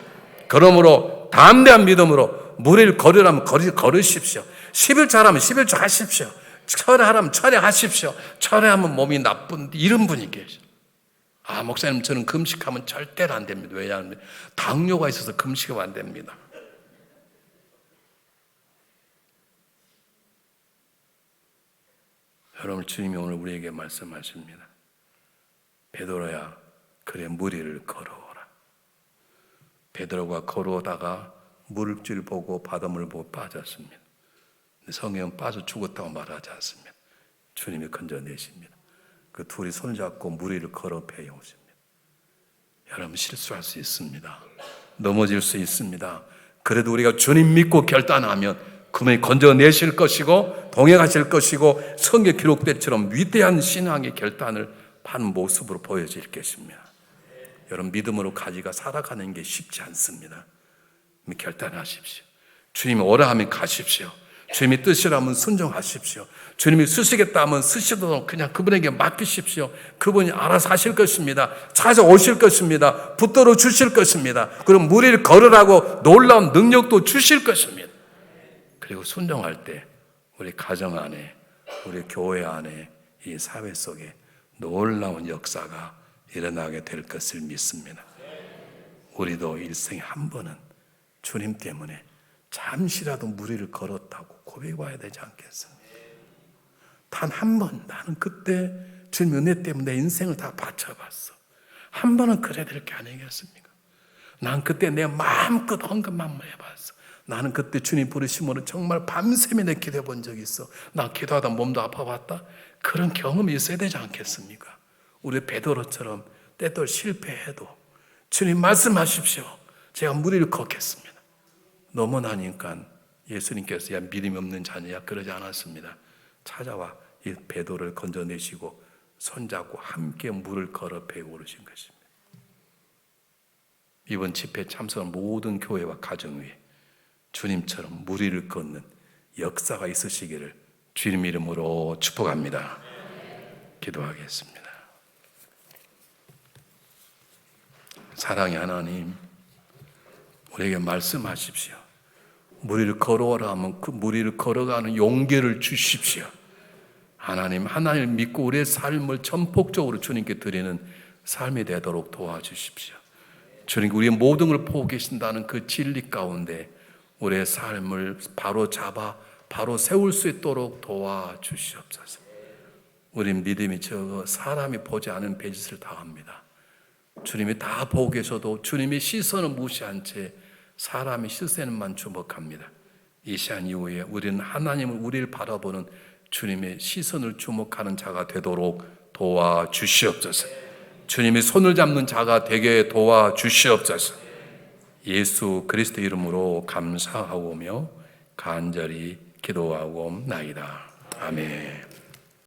그러므로 담대한 믿음으로 무리를 걸으라면 걸으십시오. 11조 하라면 11조 하십시오. 철회하라면 철회하십시오. 철회하면 몸이 나쁜 이런 분이 계셔. 목사님 저는 금식하면 절대로 안 됩니다. 왜냐하면 당뇨가 있어서 금식하면 안 됩니다. 여러분 주님이 오늘 우리에게 말씀하십니다. 베드로야 그래 무리를 걸어오라. 베드로가 걸어오다가 물길 보고 바닷물 보고 빠졌습니다. 성경은 빠져 죽었다고 말하지 않습니다. 주님이 건져내십니다. 그 둘이 손잡고 무리를 걸어 배워오십니다. 여러분 실수할 수 있습니다. 넘어질 수 있습니다. 그래도 우리가 주님 믿고 결단하면 그분이 건져내실 것이고 동행하실 것이고 성경 기록된 처럼 위대한 신앙의 결단을 하는 모습으로 보여질 것입니다. 여러분 믿음으로 가지가 살아가는 게 쉽지 않습니다. 결단하십시오. 주님이 오라 하면 가십시오. 주님이 뜻이라면 순종하십시오. 주님이 쓰시겠다 하면 쓰시도록 그냥 그분에게 맡기십시오. 그분이 알아서 하실 것입니다. 찾아오실 것입니다. 붙들어 주실 것입니다. 그럼 무리를 걸으라고 놀라운 능력도 주실 것입니다. 그리고 순종할 때 우리 가정 안에, 우리 교회 안에, 이 사회 속에 놀라운 역사가 일어나게 될 것을 믿습니다. 우리도 일생에 한 번은 주님 때문에 잠시라도 무리를 걸었다고 고백해봐야 되지 않겠습니까? 단 한 번 나는 그때 주님 은혜 때문에 내 인생을 다 바쳐봤어. 한 번은 그래야 될 게 아니겠습니까? 난 그때 내 마음껏 헌금만 해봤어. 나는 그때 주님 부르심으로 정말 밤새며 내 기도해 본 적이 있어. 나 기도하다 몸도 아파봤다. 그런 경험이 있어야 되지 않겠습니까? 우리 베드로처럼 때도 실패해도 주님 말씀하십시오. 제가 무리를 걷겠습니다. 넘어나니까 예수님께서 야 믿음이 없는 자녀야 그러지 않았습니다. 찾아와 이 베드로를 건져내시고 손잡고 함께 물을 걸어 배에 오르신 것입니다. 이번 집회에 참석한 모든 교회와 가정 위에 주님처럼 무리를 걷는 역사가 있으시기를 주님 이름으로 축복합니다. 기도하겠습니다. 사랑의 하나님, 우리에게 말씀하십시오. 무리를 걸어오라 하면 그 무리를 걸어가는 용기를 주십시오. 하나님, 하나님을 믿고 우리의 삶을 전폭적으로 주님께 드리는 삶이 되도록 도와주십시오. 주님, 우리의 모든 걸 보고 계신다는 그 진리 가운데 우리의 삶을 바로 잡아 바로 세울 수 있도록 도와주시옵소서. 우린 믿음이 적어 사람이 보지 않은 베짓을 당합니다. 주님이 다 보고 계셔도 주님의 시선은 무시한 채 사람의 시선만 주목합니다. 이 시간 이후에 우리는 하나님을 우리를 바라보는 주님의 시선을 주목하는 자가 되도록 도와주시옵소서. 주님이 손을 잡는 자가 되게 도와주시옵소서. 예수 그리스도 이름으로 감사하오며 간절히 기도하옵나이다. 아멘.